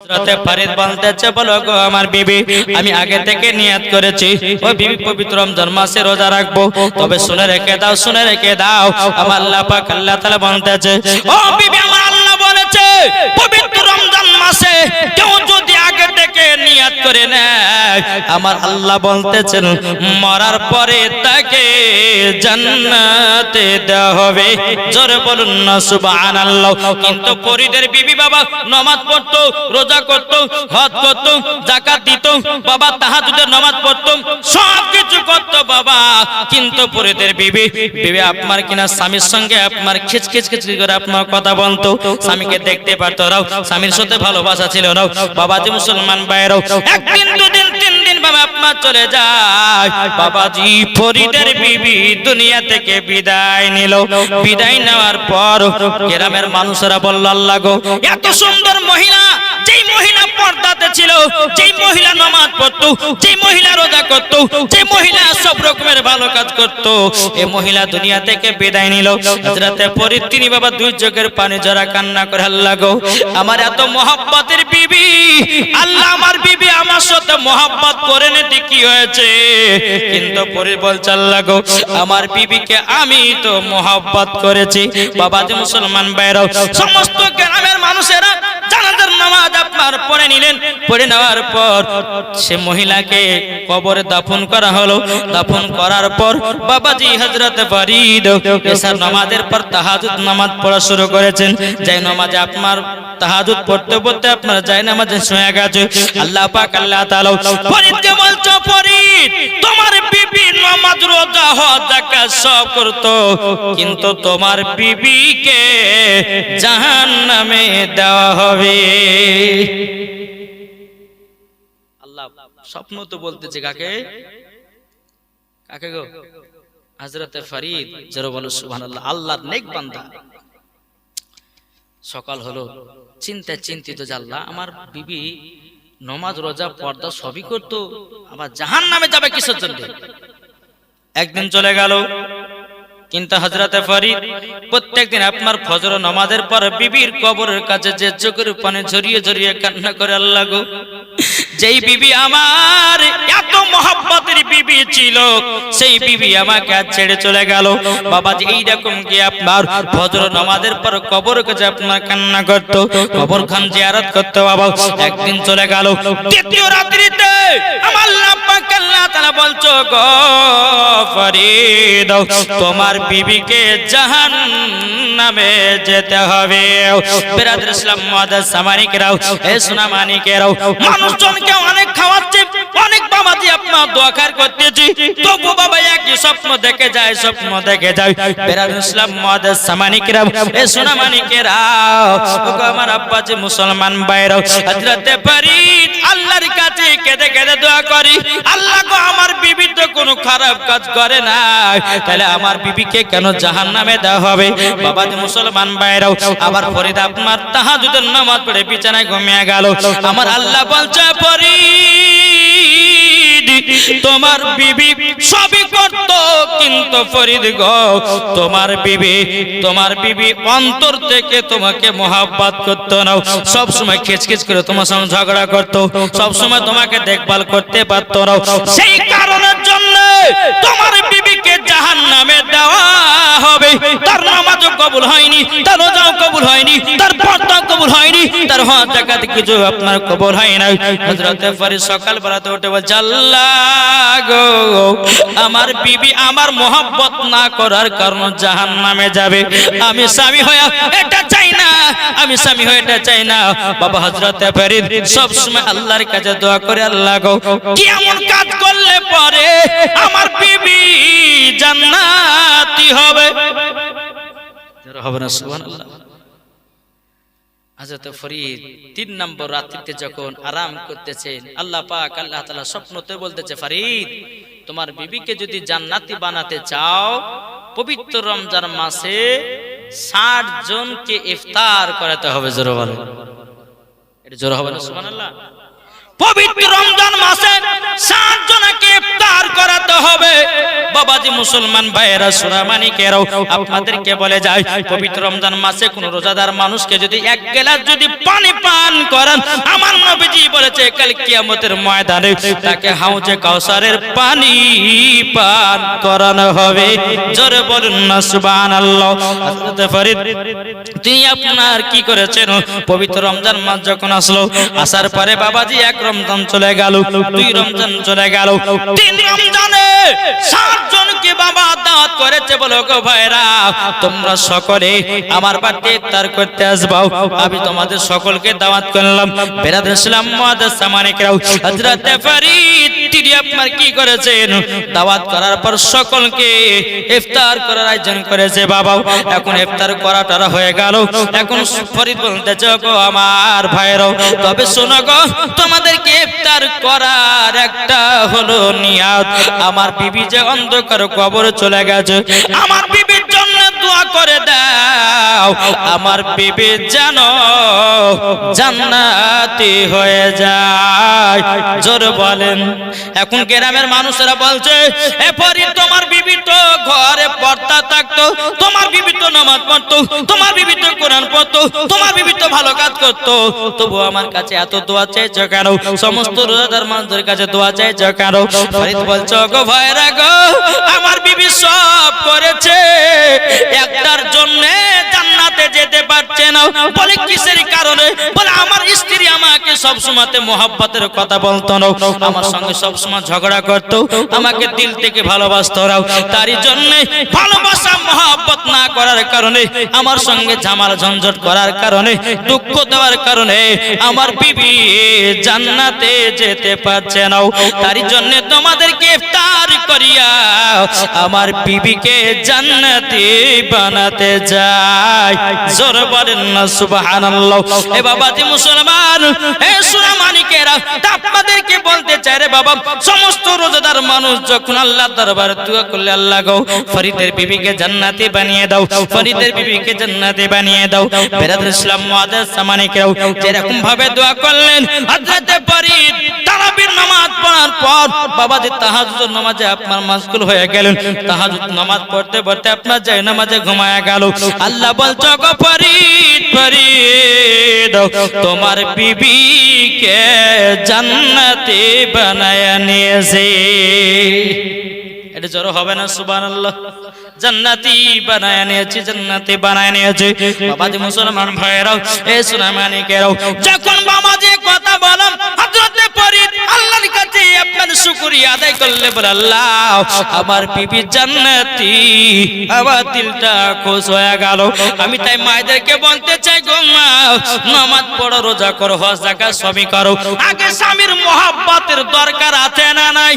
হযরতে ফরিদ বলতেছে, বলো গো আমার বিবি, আমি আগে থেকে নিয়ত করেছি ও বিবি পবিত্র রমজান মাসে রোজা রাখবো। তবে শুনে রেখে দাও, শুনে রেখে দাও, আমার আল্লাহ পাক আল্লাহ তাআলা বলতেছে, ও বিবি, আমার আল্লাহ বলেছে পবিত্র রমজান মাসে কেউ যদি আগে থেকে নিয়ত করে নেয়, আমার আল্লাহ বলতেছেন মরার পরে তাকে জান্নাতে দেওয়া হবে। জোরে বলুন না সুবহানাল্লাহ। কিন্তু ফরিদের বিবি বাবা নামাজ পড়তো, রোজা করতো, হজ করতো, যাকাত দিত, বাবা তাহাজ্জুদের নামাজ পড়তো, সব কিছু করতো বাবা। কিন্তু ফরিদের বিবি আপনার কিনা স্বামীর সঙ্গে আপনার খিচখিচ করে আপনার কথা বলতো, স্বামীকে দেখতে পারতো না, স্বামীর সাথে ভালোবাসা ছিল না। বাবাজি মুসলমান ভাইরাও, একদিন দুদিন তিন দিন বাবা আপনার চলে যায়। বাবাজি ফরিদের বিবি দুনিয়া থেকে বিদায় নিল। বিদায় নেওয়ার পর গ্রামের মানুষেরা বলল, আল্লাহ গো, এত সুন্দর মহিলা, যেই মহিলা পর্দাতে ছিল, যেই মহিলা নামাজ পড়তো, যেই মহিলা রোজা করতো, যেই মহিলা সব রকমের ভালো কাজ করতো, এই মহিলা দুনিয়া থেকে বিদায় নিল। হযরতে ফরিদ তিনি বাবা দুই চোখের পানি জড়া কান্না করে, আল্লাহ গো, আমার এত মহব্বতের বিবি, আল্লাহ আমার বিবি আমার সাথে মহব্বত করে নিতে কি হয়েছে? কিন্তু ফরিদ বলছে, আল্লাহ গো, আমার বিবিকে আমি তো মহব্বত করেছি। বাবাজি মুসলমান ভাইরাও, সমস্ত গ্রামের মানুষেরা জানাজার নামাজ আপনার পড়ে নিলেন। পড়ে নেওয়ার পর সে মহিলাকে কবরে দাফন করা হলো। দাফন করার পর বাবাজি হযরত ফরিদ এশার নামাজের পর তাহাজ্জুদ নামাজ পড়া শুরু করেছেন। যেই নামাজে আপনার তাহাজ্জুদ পড়তে পড়তে আপনার যায় নামাজে শুয়ে গেছে। আল্লাহ পাক আল্লাহ তাআলা ফরিদকে বলছো, ফরিদ, তোমার বিবি নামাজ রোজা হজ যাকাত সব করতো, কিন্তু তোমার বিবিকে জাহান্নামে দেওয়া হবে। আল্লাহ স্বপ্ন তো বলতেছে কাকে? কাকে গো? হযরতে ফরিদ। যারা বলো সুবহানাল্লাহ, আল্লাহর নেক বান্দা। সকাল হলো, চিন্তিত যে আল্লাহ, আমার বিবি নামাজ রোজা পর্দা সবই করতো, আবার জাহান্নামে যাবে কিসের জন্য? একদিন চলে গেল, কিন্তু হযরতে ফরিদ প্রত্যেকদিন আপনার ফজর নামাজের পর বিবির কবরের কাছে যে চোখের পানি ঝরিয়ে ঝরিয়ে কান্না করে, আল্লাহ গো, যেই বিবি আমার এত মহব্বতের বিবি ছিল, সেই বিবি আমাকে আজ ছেড়ে চলে গেল। বাবাজি এইরকম কি আপনার ফজর নামাজের পর কবরের কাছে আপনার কান্না করতো, কবর খান জিয়ারত করতো। বাবা একদিন চলে গেল, দ্বিতীয় রাত্রিতে আমার আল্লাহ পাক আল্লাহ তাআলা বলছো, গো ফরিদ, তোমার বিবিকে জাহান্নামে যেতে হবে। বিরাদর ইসলাম মুআদ্দাস সামানিকেরাও, এ সোনা মানিকেরাও, মানুষজনকে অনেক খাওয়াচ্ছে, অনেক বাবাজি আপনার দোয়া খায়ের করতেছি, তবু বাবা একই স্বপ্ন দেখে যায়, স্বপ্ন দেখে যায়। বিরাদর ইসলাম মুআদ্দাস সামানিকেরাও, এ সোনা মানিকেরাও, ওগো আমার আব্বাজি মুসলমান ভাইরাও, হযরতে ফরিদ আল্লাহর কাছে কেঁদে কেঁদে দোয়া করি, আল্লাহ গো, আমার বিবি তো কোনো খারাপ কাজ করে না, তাহলে আমার বিবিকে কেন জাহান্নামে দেওয়া হবে? বাবাজি মুসলমান ভাইরাও, আবার ফরিদ আপনার তাহাজ্জুদের নামাজ পড়ে বিছানায় ঘুমিয়ে গেল। আমার আল্লাহ বলছে, ফরিদ, তোমার বিবি সবই করতো, কিন্তু ফরিদ গো, তোমার বিবি অন্তর থেকে তোমাকে মহব্বত করতো না, সব সময় খিচখিচ করে তোমার সঙ্গে ঝগড়া করতো, সব সময় তোমাকে দেখভাল করতে পারতো না। সেই কারণের জন্য তোমার বিবিকে জাহান্নামে দেওয়া হবে। তার নামাজও কবুল হয়নি, তার রোজাও কবুল হয়নি, তার পর্দা কবুল হয়নি, তার হজ যাকাত কিছু আপনার কবুল হয় না। হযরতে ফরিদ সকালবেলাতে উঠে বলছে, আল্লাহ গো, আমার বিবি আমার মহব্বত না করার কারণে জাহান্নামে যাবে। আমি স্বামী হয়ে এটা চাই না, আমি স্বামী হয়ে এটা চাই না। বাবা হযরতে ফরিদ সব সময় আল্লাহর কাছে দোয়া করে, আল্লাহ গো, কি এমন কাজ করলে পরে আমার বিবি জান্নাতি হবে? যারা হবে না সুবহানাল্লাহ। হযরত ফরিদ 3 নম্বর রাত্রিতে যখন আরাম করতেছেন, আল্লাহ পাক আল্লাহ তাআলা স্বপ্নতে বলতেছে, ফরিদ, তোমার বিবিকে যদি জান্নাতি বানাতে চাও, পবিত্র রমজান মাসে 60 জনকে ইফতার করাতে হবে। জোরে বলো, এটা জোরে হবে না সুবহানাল্লাহ। পবিত্র রমজান মাসে 7 জনকে ইফতার করাতে হবে। বাবাজি মুসলমান ভাইয়েরা সোনামানিকেরাও আপনাদেরকে বলে যায়, পবিত্র রমজান মাসে কোন রোজাদার মানুষকে যদি 1 গ্লাস যদি পানি পান করান, আমার নবীজি বলেছে কাল কিয়ামতের ময়দানে তাকে হাউজে কাউসারের পানি পান করানো হবে। জোরে বলুন না সুবহানাল্লাহ। হযরত ফরিদ তিনি আপনার কি করেছেন, পবিত্র রমজান মাস যখন আসলো, আসার পরে বাবাজি 1 রমজান চলে গেল, 2 রমজান চলে গেল, 3 রমজানে 7 জনকে বাবা দাওয়াত করেছে। বলো গো ভাইরা, তোমরা সকলে আমার বাড়িতে ইফতার করতে আসবাও। আমি তোমাদের সকলকে দাওয়াত করলাম। বেরাদর ইসলাম মুআদ্দাস সামানিকরাও, হযরত ফরিদ তিনি আপনার কি করেছেন, দাওয়াত করার পর সকলকে ইফতার করার আয়োজন করেছে। বাবা এখন ইফতার করাটা হয়ে গেল। এখন ফরিদ বলতেছে, গো আমার ভাইরাও, তবে শোনো গো, তোমাদেরকে ইফতার করার একটা হলো নিয়াত। আমার বিবি যে অন্ধকার কবরে চলে গেছে, আমার বিবির জন্য দোয়া করে দাও, আমার বিবি যেন জান্নাতি হয়ে যায়। জোরে বলেন। এখন গ্রামের মানুষেরা বলছে, এ ফরিদ তোমার বিবি তো ঘরে পর্দা থাকতো, তোমার বিবি তো নামাজ পড়তো, তোমার বিবি তো কোরআন পড়তো, তোমার বিবি তো ভালো কাজ করতো, তবু আমার কাছে এত দোয়া চাইছো কেন? সমস্ত রোজাদার মানুষদের কাছে দোয়া চাইছো কেন? ফরিদ বলছো, গো ভাইরা গো, আমার বিবি সব করেছে, একটার জন্য জান্নাতে যেতে পারছে না। বলে কিসের কারণে? বলে আমার স্ত্রী আমাকে সব সময়তে মোহাব্বতের কথা বলতো না, আমার সঙ্গে সব সময় ঝগড়া করতো, আমাকে দিল থেকে ভালোবাসতো না, তারই জন্য ভালোবাসা মোহাব্বত না করার কারণে, আমার সঙ্গে ঝামেলা ঝঞ্ঝট করার কারণে, দুঃখ দেওয়ার কারণে আমার বিবি জান্নাতে যেতে পারছে না। তারই জন্য তোমাদেরকে ইফতার করিয়া আমার বিবিকে জান্নাতি বানাতে যায়। জোরে বলেন না সুবহানাল্লাহ। এ বাবাজি মুসলমান, এ সোনামানিকেরা, আপনাদেরকে বলতে চাই রে বাবা, সমস্ত রোজাদার মানুষ যখন আল্লাহর দরবারে দোয়া করলে, আল্লাহ গো ফরিদের বিবিকে জান্নাতি বানিয়ে দাও, ফরিদের বিবিকে জান্নাতি বানিয়ে দাও। বেরাদর ইসলাম মুআদ্দাস সামানিকেরাও যেরকম ভাবে দোয়া করলেন, হযরত ফরিদ তারাবির নামাজ পড়ার পর বাবাজি তাহাজ্জুদ নামাজে আপনার মাশগুল হয়ে গেলেন। তাহাজ্জুদ নামাজ পড়তে পড়তে আপনার যায় নামাজে ঘুমায়া গেল। আল্লাহ বলছো, গো ফরিদ, ফরিদ তোমার বিবিকে জান্নাতি বানায়া নিয়েছে। এটা জোরে হবে না সুবহানাল্লাহ? জান্নাতি বানায় নিয়েছে, জান্নাতি বানায় নিয়েছে। বাবাজি মুসলমান ভাইরাও, এ সোনামানিকেরাও, যখন বাবাজি কথা বলেন, হযরত ফরিদ আল্লাহর কাছে আপনার শুকরিয়া আদায় করলে, বলে আল্লাহ আমার বিবি জান্নাতি, আমার দিলটা খুশ হয়ে গেল। আমি তাই মায়েদেরকে বলতে চাই, গো মা, নামাজ পড়ো, রোজা করো, হজ যাকাত সবই করো, আগে স্বামীর মোহাব্বতের দরকার আছে না নাই?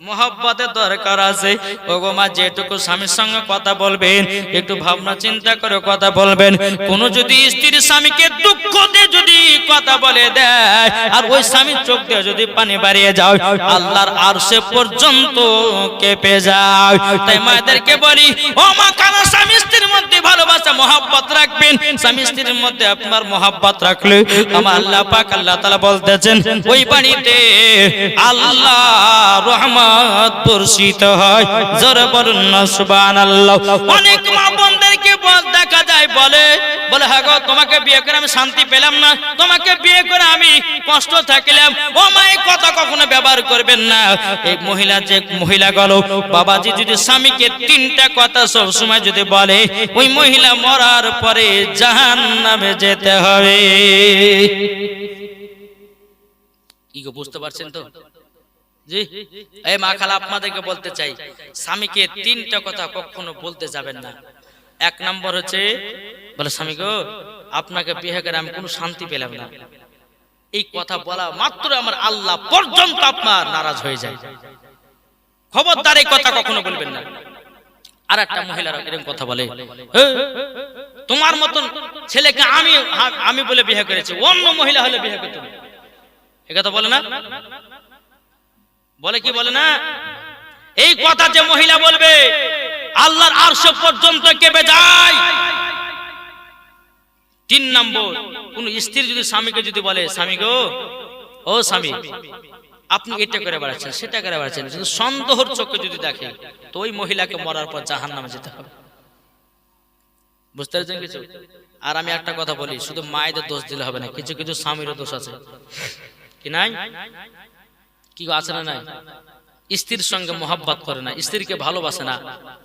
মোহাব্বতের দরকার আছে। ওগো মা, যেটুকু স্বামীর সঙ্গে কথা বলবেন, একটু ভাবনা চিন্তা করে কথা বলবেন। কোন যদি স্ত্রী স্বামীকে দুঃখ দিয়ে যদি কথা বলে দেয়, আর ওই স্বামীর চোখ দিয়ে যদি পানি বাড়িয়ে যায়, আল্লাহর আরশে পর্যন্ত কেঁপে যায়। তাই মায়েদেরকে বলি, ও মা, কারণ স্বামী স্ত্রীর মধ্যে ভালোবাসা মোহাব্বত রাখবেন। স্বামী স্ত্রীর মধ্যে আপনার মোহাব্বত রাখলে আমার আল্লাহ পাক আল্লাহ তাআলা বলতেছেন, ওই বাড়িতে আল্লাহ রহমত বর্ষিত হয়। জোরে বলুন না সুবহানাল্লাহ। অনেক মা বোনদেরকে দেখা যায়, বলে হ্যাঁ গো, তোমাকে বিয়ে করে আমি শান্তি পেলাম না, তোমাকে বিয়ে করে আমি কষ্ট থাকলাম। ও মা, এই কথা কখনো ব্যবহার করবেন না। এই মহিলা গেল, বাবাজি যদি স্বামীকে 3টা কথা সব সময় যদি বলে, ওই মহিলা মরার পরে জাহান্নামে যেতে হবে। কি গো, বুঝতে পারছেন তো? জি, এই মা খালা, আপনাদেরকে বলতে চাই, স্বামীকে 3টা কথা কখনো বলতে যাবেন না। 1 নম্বর হচ্ছে, বলে স্বামী গো, আপনাকে বিয়ে করে আমি কোনো শান্তি পেলাম না। এই কথা বলা মাত্র আমার আল্লাহ পর্যন্ত আপনার নারাজ হয়ে যায়। খবরদার, এই কথা কখনো বলবেন না। আর একটা মহিলারা এরকম কথা বলে, তোমার মতন ছেলেকে আমি বলে বিয়ে করেছি, অন্য মহিলা হলে বিয়ে করতে। এই কথা বলে না? বলে কি বলে না? এই কথা যে মহিলা বলবে, আল্লাহর আরশ পর্যন্ত কেঁপে যায়। তিন নম্বর, কোন স্ত্রী যদি স্বামীকে যদি বলে, স্বামী গো, ও স্বামী, আপনি এটা করে বেড়াচ্ছেন, সেটা করে বেড়াচ্ছেন, যদি সন্দেহর চোখে যদি দেখে, তো ওই মহিলাকে মরার পর জাহান্নামে যেতে হবে। বুঝতে পারছেন কিছু? আর আমি একটা কথা বলি, শুধু মায়েদের দোষ দিলে হবে না, কিছু কিছু স্বামীরও দোষ আছে, কি নাই? কি আছে না নাই? স্ত্রীর সঙ্গে মোহাব্বত করে না, স্ত্রীকে ভালোবাসে না।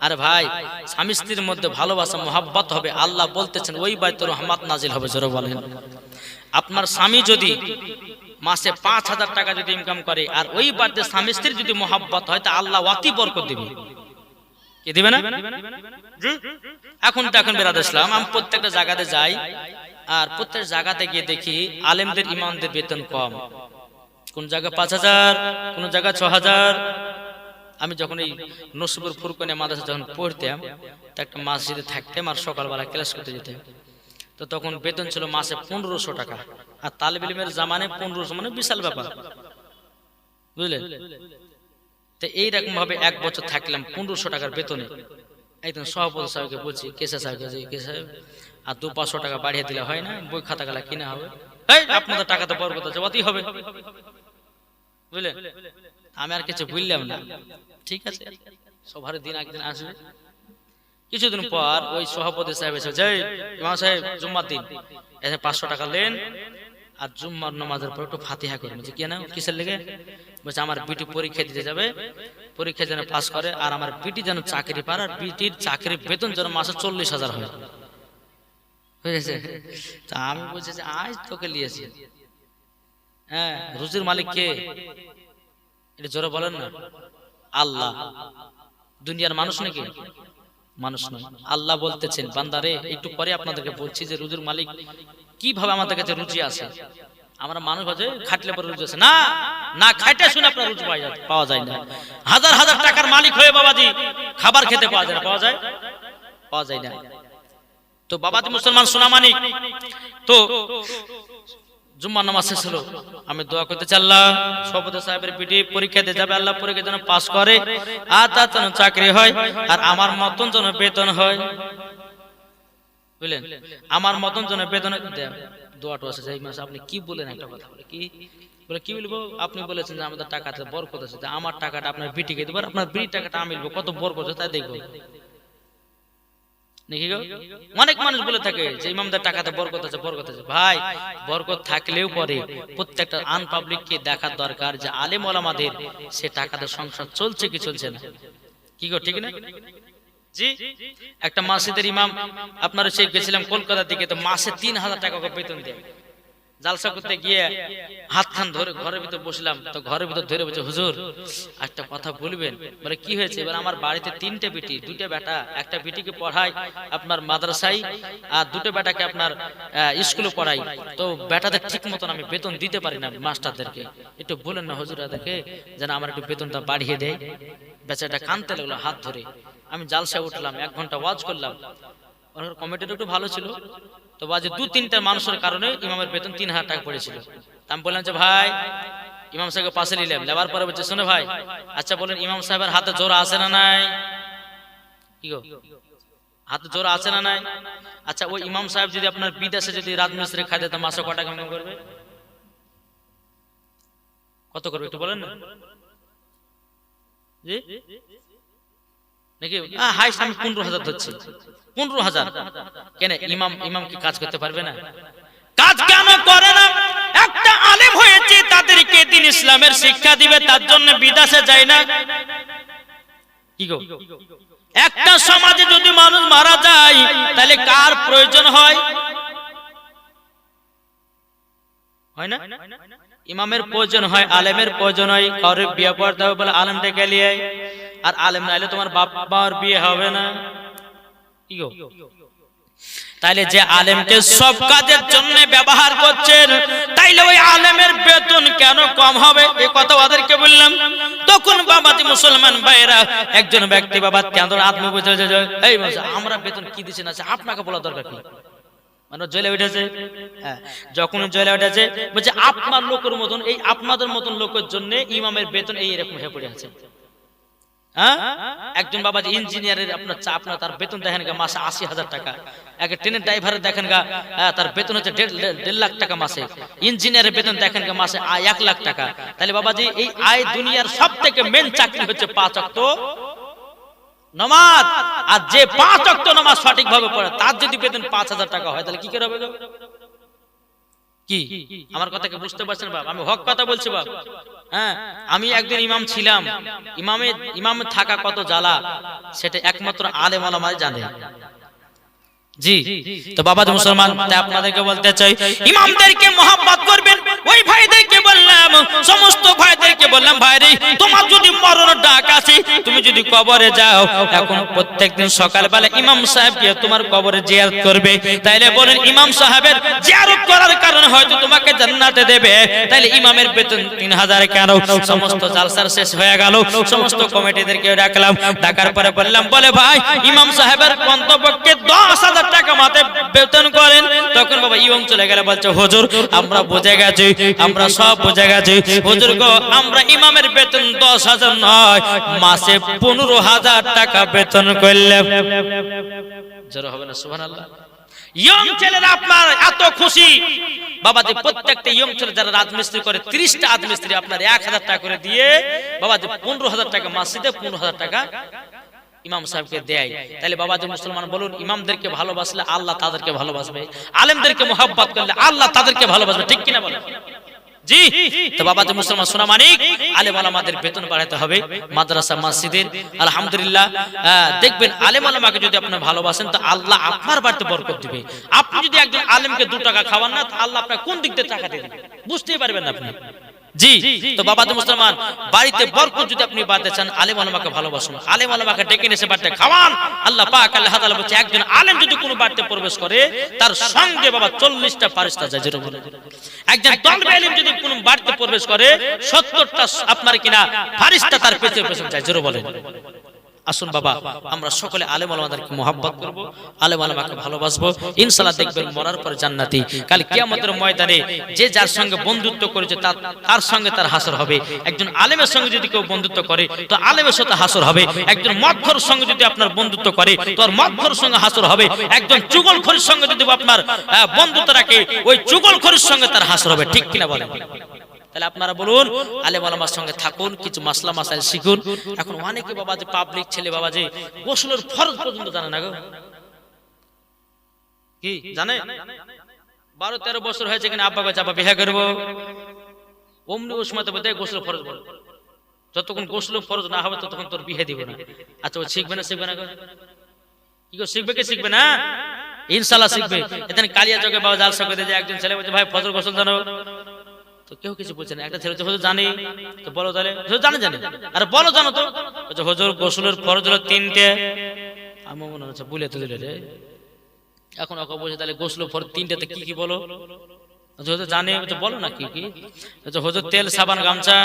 আরে ভাই, স্বামী স্ত্রীর মধ্যে ভালোবাসা মোহাব্বত হবে, আল্লাহ বলতেছেন ওই বাইতে রহমত নাজিল হবে। জোরে বলেন। আপনার স্বামী যদি মাসে 5,000 টাকা যদি ইনকাম করে, আর ওই বাড়িতে স্বামী স্ত্রীর যদি মোহাব্বত হয়, তা আল্লাহ অতি বরকত দিবে। কি দিবে না? এখন বেরাদ ইসলাম, আমি প্রত্যেকটা জায়গাতে যাই, আর প্রত্যেক জায়গাতে গিয়ে দেখি আলেমদের ইমামদের বেতন কম। কোন জায়গা 5,000, কোন জায়গা 6,000। আমি যখন এই নসিবুর ফুরকানে মাদ্রাসা যখন পড়তাম, তা একটা মসজিদে থাকতাম আর সকালবেলা ক্লাস করতে যেতাম, তো তখন বেতন ছিল মাসে 1500 টাকা। আর তালেব ইলমের জামানে 1500 মানে বিশাল ব্যাপার, বুঝলেন? তো এইরকম ভাবে এক বছর থাকলাম 1500 টাকার বেতনে। একদম সভাপতি সাহেবকে বলছি, কেসা সাহেবকে, যে কে সাহেব, আর 200-500 টাকা বাড়িয়ে দিলে হয় না? বই খাতা গুলা কিনা হবে। এই আপনাদের টাকা তো বরকত আছে, অতি হবে, বুঝলেন? আমি আর কিছু বললাম না, ঠিক আছে, সবার দিন একদিন আসবে। কিছুদিন পর ওই সভাপতি সাহেব এসে, যে ইমাম সাহেব জুম্মার দিন এসে 500 টাকা নেন, আর জুম্মার নামাজের পর একটু ফাতিহা করবেন। যে কেন, কিসের লেগে? বলছে আমার বিটি পরীক্ষা দিতে যাবে, পরীক্ষা যেন পাস করে, আর আমার বিটি যেন চাকরি পায়, আর বিটির চাকরির বেতন যেন মাসে 40,000 হয়। হয়েছে? তা আমি বলছি যে আজ তোকে নিয়েছি, হ্যাঁ, রুজির মালিক কে? এটা জোরে বলেন না। আল্লাহ। দুনিয়ার মানুষ নাকি? মানুষ নয়। আল্লাহ বলতেছেন, বান্দারে একটু পরে আপনাদেরকে বলছি যে রুজির মালিক কিভাবে আমাদের কাছে রুজি আছে। আমরা মানুষ ভাবে খাটলে পরে রুজি আছে, না না, খাইতে শুনে আপনার রুজি পাওয়া যায় না। হাজার হাজার টাকার মালিক হয়ে বাবাজি খাবার খেতে পাওয়া যায় না, পাওয়া যায় না। তো বাবাজি মুসলমান সোনা মানিক, তো জুম্মার নামাজ শেষ হলো, আমি দোয়া করতে চাইলাম সভাপতি সাহেবের বিটি পরীক্ষা দিয়ে যাবে, আল্লাহ পরীক্ষা যেন পাস করে, আর তার যেন চাকরি হয়, আর আমার মতন যেন বেতন হয়, বুঝলেন? আমার মতন যেন বেতন। দোয়াটা আছে এই মাসে। আপনি কি বলেন? একটা কথা বলে, কি বলে, কি বলবো? আপনি বলেছেন যে আমাদের টাকাতে বরকত আছে, আমার টাকাটা আপনার বিটিকে দেবো, আপনার বিটির টাকাটা আমি দেবো, কত বরকত আছে তাই দেখবো নাকি গো? অনেক মানুষ বলে থাকে যে ইমামদের টাকাতে বরকত আছে, বরকত আছে। ভাই, বরকত থাকলেও পরে প্রত্যেকটা আনপাবলিক কে দেখার দরকার যে আলেম ওলামাদের সে টাকাতে সংসার চলছে কি চলছে না, কি গো, ঠিক না? জি, একটা মসজিদের ইমাম আপনার সেই গেছিলাম কলকাতার দিকে, তো মাসে 3,000 টাকা করে বেতন দেয়। জালসা করতে গিয়ে হাত খান ধরে ঘরের ভিতর বসলাম, তো ঘরের ভিতর ধরে বলছে, হুজুর একটা কথা বলবেন। বলে কি হয়েছে? এবার আমার বাড়িতে 3টে বিটি, 2টা বেটা, একটা বিটিকে পড়াই আপনার মাদ্রাসায়, আর 2টো বেটাকে আপনার স্কুলে পড়াই, তো বেটাদের ঠিক মতন আমি বেতন দিতে পারি না মাস্টারদেরকে, একটু বলেন না হুজুর এদেরকে যেন আমার একটু বেতনটা বাড়িয়ে দেয়। বেচাটা কানতে লাগলো হাত ধরে। আমি জালসা উঠলাম, 1 ঘন্টা ওয়াজ করলাম, কমিটিটা একটু ভালো ছিল, তো বাজে 2-3টা মানুষের কারণে ইমামের বেতন 3,000 টাকা পড়েছিল। আমি বললাম যে ভাই, ইমাম সাহেবকে পাশে নিলাম, নেবার পরে বলছে, শুনে ভাই, আচ্ছা বলেন ইমাম সাহেবের হাতে জোর আছে না নাই? কি গো, হাতে জোর আছে না নাই? আচ্ছা, ওই ইমাম সাহেব যদি আপনার বিদেশে যদি রাজমিস্ত্রি খাই দিত, মাসে কত টাকা ইনকাম করবে? কত করবে একটু বলেন না। জি নাকি হাইস্ট আমি 15,000 ধরছি, 15,000। কেন ইমাম কি কাজ করতে পারবে না? কাজ কেন করে না? একটা আলেম হয়েছে, তাদেরকে দিন ইসলামের শিক্ষা দিবে, তার জন্য বিদেশে যায় না। কি গো, একটা সমাজে যদি মানুষ মারা যায়, তাহলে কার প্রয়োজন হয়? হয় না? ইমামের প্রয়োজন হয়, আলেমের প্রয়োজন হয়। কারোর বিয়ে পড়তে হবে বলে আলেম ডেকে নিয়ে, আর আলেম নাইলে তোমার বাবার বিয়ে হবে না। কি গো, তাইলে যে আলেমকে সব কাজের জন্য ব্যবহার করছেন, তাইলে ওই আলেমের বেতন কেন কম হবে? এই কথা ওদেরকে বললাম। তখন বাবাজি মুসলমান ভাইরা, একজন ব্যক্তি বাবা কেন্দ্র আত্ম বুঝে, এই আমরা বেতন কি দিচ্ছি না, আপনাকে বলা দরকার কি? মানে জ্বলে উঠেছে। যখন জ্বলে উঠেছে বলছে, আপনার লোকের মতন, এই আপনাদের মতন লোকের জন্য ইমামের বেতন এই এরকম হয়ে পড়ে আছে। হ্যাঁ, একজন বাবাজি ইঞ্জিনিয়ারের আপনার তার বেতন দেখেন গা মাসে 80,000 টাকা। এক ট্রেনের ড্রাইভারের দেখেন গা তার বেতন হচ্ছে 1.5 লাখ টাকা মাসে। ইঞ্জিনিয়ারের বেতন দেখেন গা মাসে 1 লাখ টাকা। তাহলে বাবাজি এই আয় দুনিয়ার সব থেকে মেন চাকরি হচ্ছে 5 ওয়াক্ত নামাজ। আর যে 5 ওয়াক্ত নামাজ সঠিক ভাবে পড়ে তার যদি বেতন 5,000 টাকা হয় তাহলে কি করে হবে? কি আমার কথা কি বুঝতে পারছেন বাবা? আমি হক কথা বলছি বাবা। হ্যাঁ, আমি একদিন ইমাম ছিলাম। ইমামে থাকা কত জ্বালা সেটা একমাত্র আলেম ওলামাই জানে। জি, তো বাবা মুসলমান, আপনাদেরকে বলতে চাই ইমামদেরকে মহব্বত করবেন। ওই ভাইদেরকে বললাম, সমস্ত ভাইদেরকে বললাম, ভাইরে তোমার যদি মরণ ডাক আছে, তুমি যদি কবরে যাও, এখন প্রত্যেকদিন সকালবেলা ইমাম সাহেবকে তোমার কবরে জিয়ারত করবে। তাইলে বলেন ইমাম সাহেবের জিয়ারত করার কারণে হয়তো তোমাকে জান্নাতে দেবে। তাইলে ইমামের বেতন 3,000 কেন? সমস্ত জালসার শেষ হয়ে গেল, সমস্ত কমিটিদেরকে ডাকলাম। ডাকার পরে বললাম, বলে ভাই ইমাম সাহেবের কন্তপক্ষে 10,000 টাকা মাতে বেতন করেন। তখন বাবা ইমাম চলে গেলে বলছে, হুজুর আমরা বুঝে গেছি, আমরা সব বুঝে গেছি হুজুর গো, আমরা ইমামের বেতন 10,000 নয়, মাসে 15,000 টাকা বেতন করলাম। জোরে হবে না সুবহানাল্লাহ? ইয়ং ছেলেরা আপনার এত খুশি বাবাজি, প্রত্যেকটা ইয়ং ছেলে যারা রাজমিস্ত্রি করে 30টা রাজমিস্ত্রি আপনার 1,000 টাকা করে দিয়ে বাবাজি 15,000 টাকা মাসিতে 15,000 টাকা ইমাম সাহেবকে দেয়। তাহলে বাবাজি মুসলমান বলুন, ইমামদেরকে ভালোবাসলে আল্লাহ তাদেরকে ভালোবাসবে, আলেমদেরকে মোহাব্বত করলে আল্লাহ তাদেরকে ভালোবাসবে, ঠিক কিনা বলেন? জি, তো বাবাজি মুসলমান শোনা মানিক, আলেম ওলামাদের বেতন বাড়াতে হবে মাদ্রাসা মসজিদের। আলহামদুলিল্লাহ, দেখবেন আলেম ওলামাকে যদি আপনি ভালোবাসেন তো আল্লাহ আপনার বাড়িতে বরকত দিবে। আপনি যদি একজন আলেমকে 2 টাকা খাওয়ান না, আল্লাহ আপনার কোন দিক দিয়ে টাকা দিবেন বুঝতেই পারবেন না আপনি। জি, তো বাবাজি মুসলমান বাড়িতে বরকত যদি আপনি বাড়তে চান, আলেম ওলামাকে ভালোবাসুন, আলেম ওলামাকে ডেকে নিয়ে এসে বাড়িতে খাওয়ান। আল্লাহ পাক আল্লাহ তাআলা বলছে, একজন আলেম যদি কোনো বাড়িতে প্রবেশ করে তার সঙ্গে বাবা 40টা ফারিস্তা যায়। যেটা বলে একজন তালেবে ইলম যদি কোনো বাড়িতে প্রবেশ করে 70টা আপনার কিনা ফারিস্তা তার পেছনে পেছনে যায়। যেটা বলে আসুন বাবা আমরা সকলে আলেম ওলামাদেরকে মোহাব্বত করব, আলেম ওলামাকে ভালোবাসবো, ইনশাআল্লাহ দেখবেন মরার পর জান্নাতি। কাল কিয়ামতের ময়দানে যে যার সঙ্গে বন্ধুত্ব করেছে তার সঙ্গে তার হাসর হবে। একজন আলেমের সঙ্গে যদি কেউ বন্ধুত্ব করে তো আলেমের সাথে হাসর হবে। একজন মদখোরের সঙ্গে যদি আপনার বন্ধুত্ব করে তো আর মদখোরের সঙ্গে হাসর হবে। একজন চুগলখোরের সঙ্গে যদি আপনার বন্ধুত্ব রাখে ওই চুগলখোরের সঙ্গে তার হাসর হবে, ঠিক কিনা বলেন? তাহলে আপনারা বলুন আলেম ওলামার সঙ্গে থাকুন, কিছু মাসলা মাসাইল শিখুন। এখন অনেকে বাবা যে পাবলিক ছেলে বাবা যে গোসলের ফরজ পর্যন্ত জানে না গো। কি জানে? 12-13 বছর হয়েছে কিনা আব্বা বাবা বিয়ে করবো, অমনি ওই সময় তো বলতে গোসলের ফরজ বল। যতক্ষণ গোসলের ফরজ না হবে ততক্ষণ তোর বিয়ে দিব না। আচ্ছা ও শিখবে না? শিখবে না কি গো? শিখবে কি শিখবে না? ইনশাআল্লাহ শিখবে। এখানে কালিয়া চকে বাবা জালসা করে যে একজন ছেলে বলছে ভাই ফজর গোসল জানো? তো কেউ কিছু বলছে না। একটা ছেলে হুজুর জানি, তো বলো তাহলে। হুজুর জানে? আরে বলো জানো তো। বলছে হুজুর গোসলের ফরজ হলো 3টে। আমি মনে হচ্ছে বলে তো দিলে রে। এখন ওকে বলছে তাহলে গোসলের ফরজ 3টেতে কি কি বলো? হুজুর জানে, বলো না কি কি। হুজুর তেল সাবান গামছা।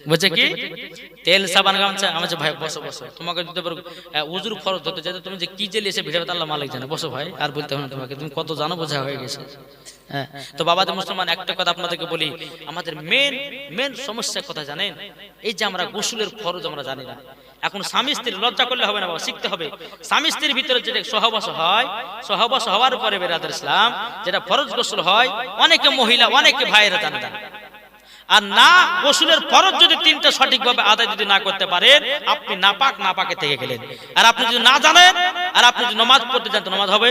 বলছে কি তেল সাবান গামছা। আমি ভাই বসো বসো, তোমাকে দিতে পারবো উজুর ফরজ হতে যেতে তুমি যে কি যে এসে ভিড়ে আল্লাহ মালিক জানে। বসো ভাই, আর বলতে হবে না তোমাকে, তুমি কত জানো বোঝা হয়ে গেছে। হ্যাঁ, তো বাবাদের মুসলমান একটা কথা আপনাদেরকে বলি, আমাদের মেন সমস্যার কথা জানেন, এই যে আমরা গোসলের ফরজ আমরা জানি না। এখন স্বামী স্ত্রী লজ্জা করলে হবে না বাবা, শিখতে হবে। স্বামী স্ত্রীর ভিতরে যেটা সহবাস হয়, সহবাস হওয়ার পরে বেরাদার ইসলাম যেটা ফরজ গোসল হয়, অনেকে মহিলা অনেকে ভাইয়েরা জানে না। আর না গোসলের ফরজ যদি 3টা সঠিকভাবে আদায় যদি না করতে পারেন, আপনি নাপাকে থেকে গেলেন। আর আপনি যদি না জানেন আর আপনি যদি নামাজ পড়তে জানেন তো নামাজ হবে?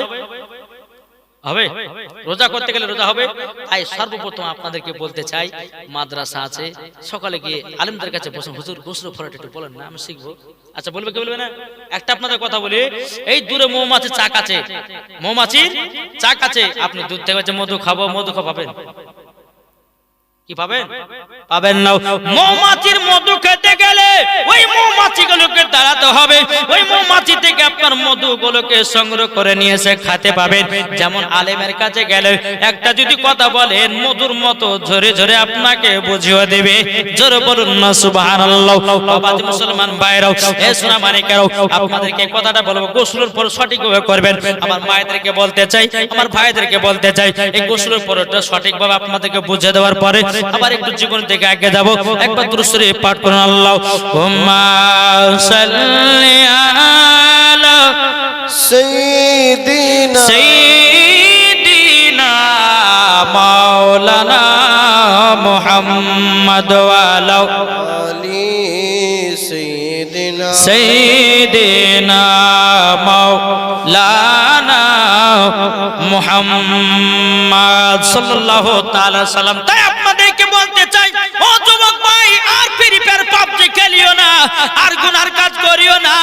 রোজা করতে গেলে রোজা হবে। তাই সর্বপ্রথম আপনাদেরকে বলতে চাই, মাদ্রাসা আছে, সকালে গিয়ে আলেমদের কাছে বসে হুজুর গোসলের ফরজ একটু বলেন না, আমি শিখবো। আচ্ছা বলবে কি বলবে না? একটা আপনাদের কথা বলি, এই দূরে মৌমাছি চাক আছে, মৌমাছির চাক আছে, আপনি দুধ থেকে মধু খাবো, মধু খাবেন কি পাবেন? পাবেন না। মৌমাছির মধু খেতে করতে গেলে ওই মৌমাছিগুলোকে দাঁড়াতে হবে, ওই মৌমাছি থেকে আপনার মধুগুলোকে সংগ্রহ করে নিয়ে এসে খেতে পাবেন। যেমন আলেমের কাছে গেলে একটা যদি কথা বলেন মধুর মতো ঝরে ঝরে আপনাকে বুঝিয়ে দেবে। জোরে বলুন না সুবহানাল্লাহ। বাবা মুসলমান ভাইরাও, এ সোনা মানিকেরাও, আপনাদেরকে কথাটা বলবো, গোসলের পর সঠিকভাবে করবেন। আমার মায়েদেরকে বলতে চাই, আমার ভাইদেরকে বলতে চাই, এই গোসলের পরটা সঠিকভাবে আপনাদেরকে বুঝিয়ে দেওয়ার পরে আবার একটু জীবন থেকে আগে যাব। একবার দুরূদ শরীফ পাঠ করুন। আল্লাহুম্মা সাল্লি আলা সাইয়্যিদিনা মাওলানা মুহাম্মদ ওয়া আলা আলি সাইয়্যিদিনা মাওলানা মুহাম্মদ সাল্লাল্লাহু তাআলা সাল্লাম। তাই আপনাদেরকে বলতে চাই, ও যুবক ভাই, আর ফ্রি ফায়ার পাবজি খেলিও না, আর গুনার কাজ করিও না।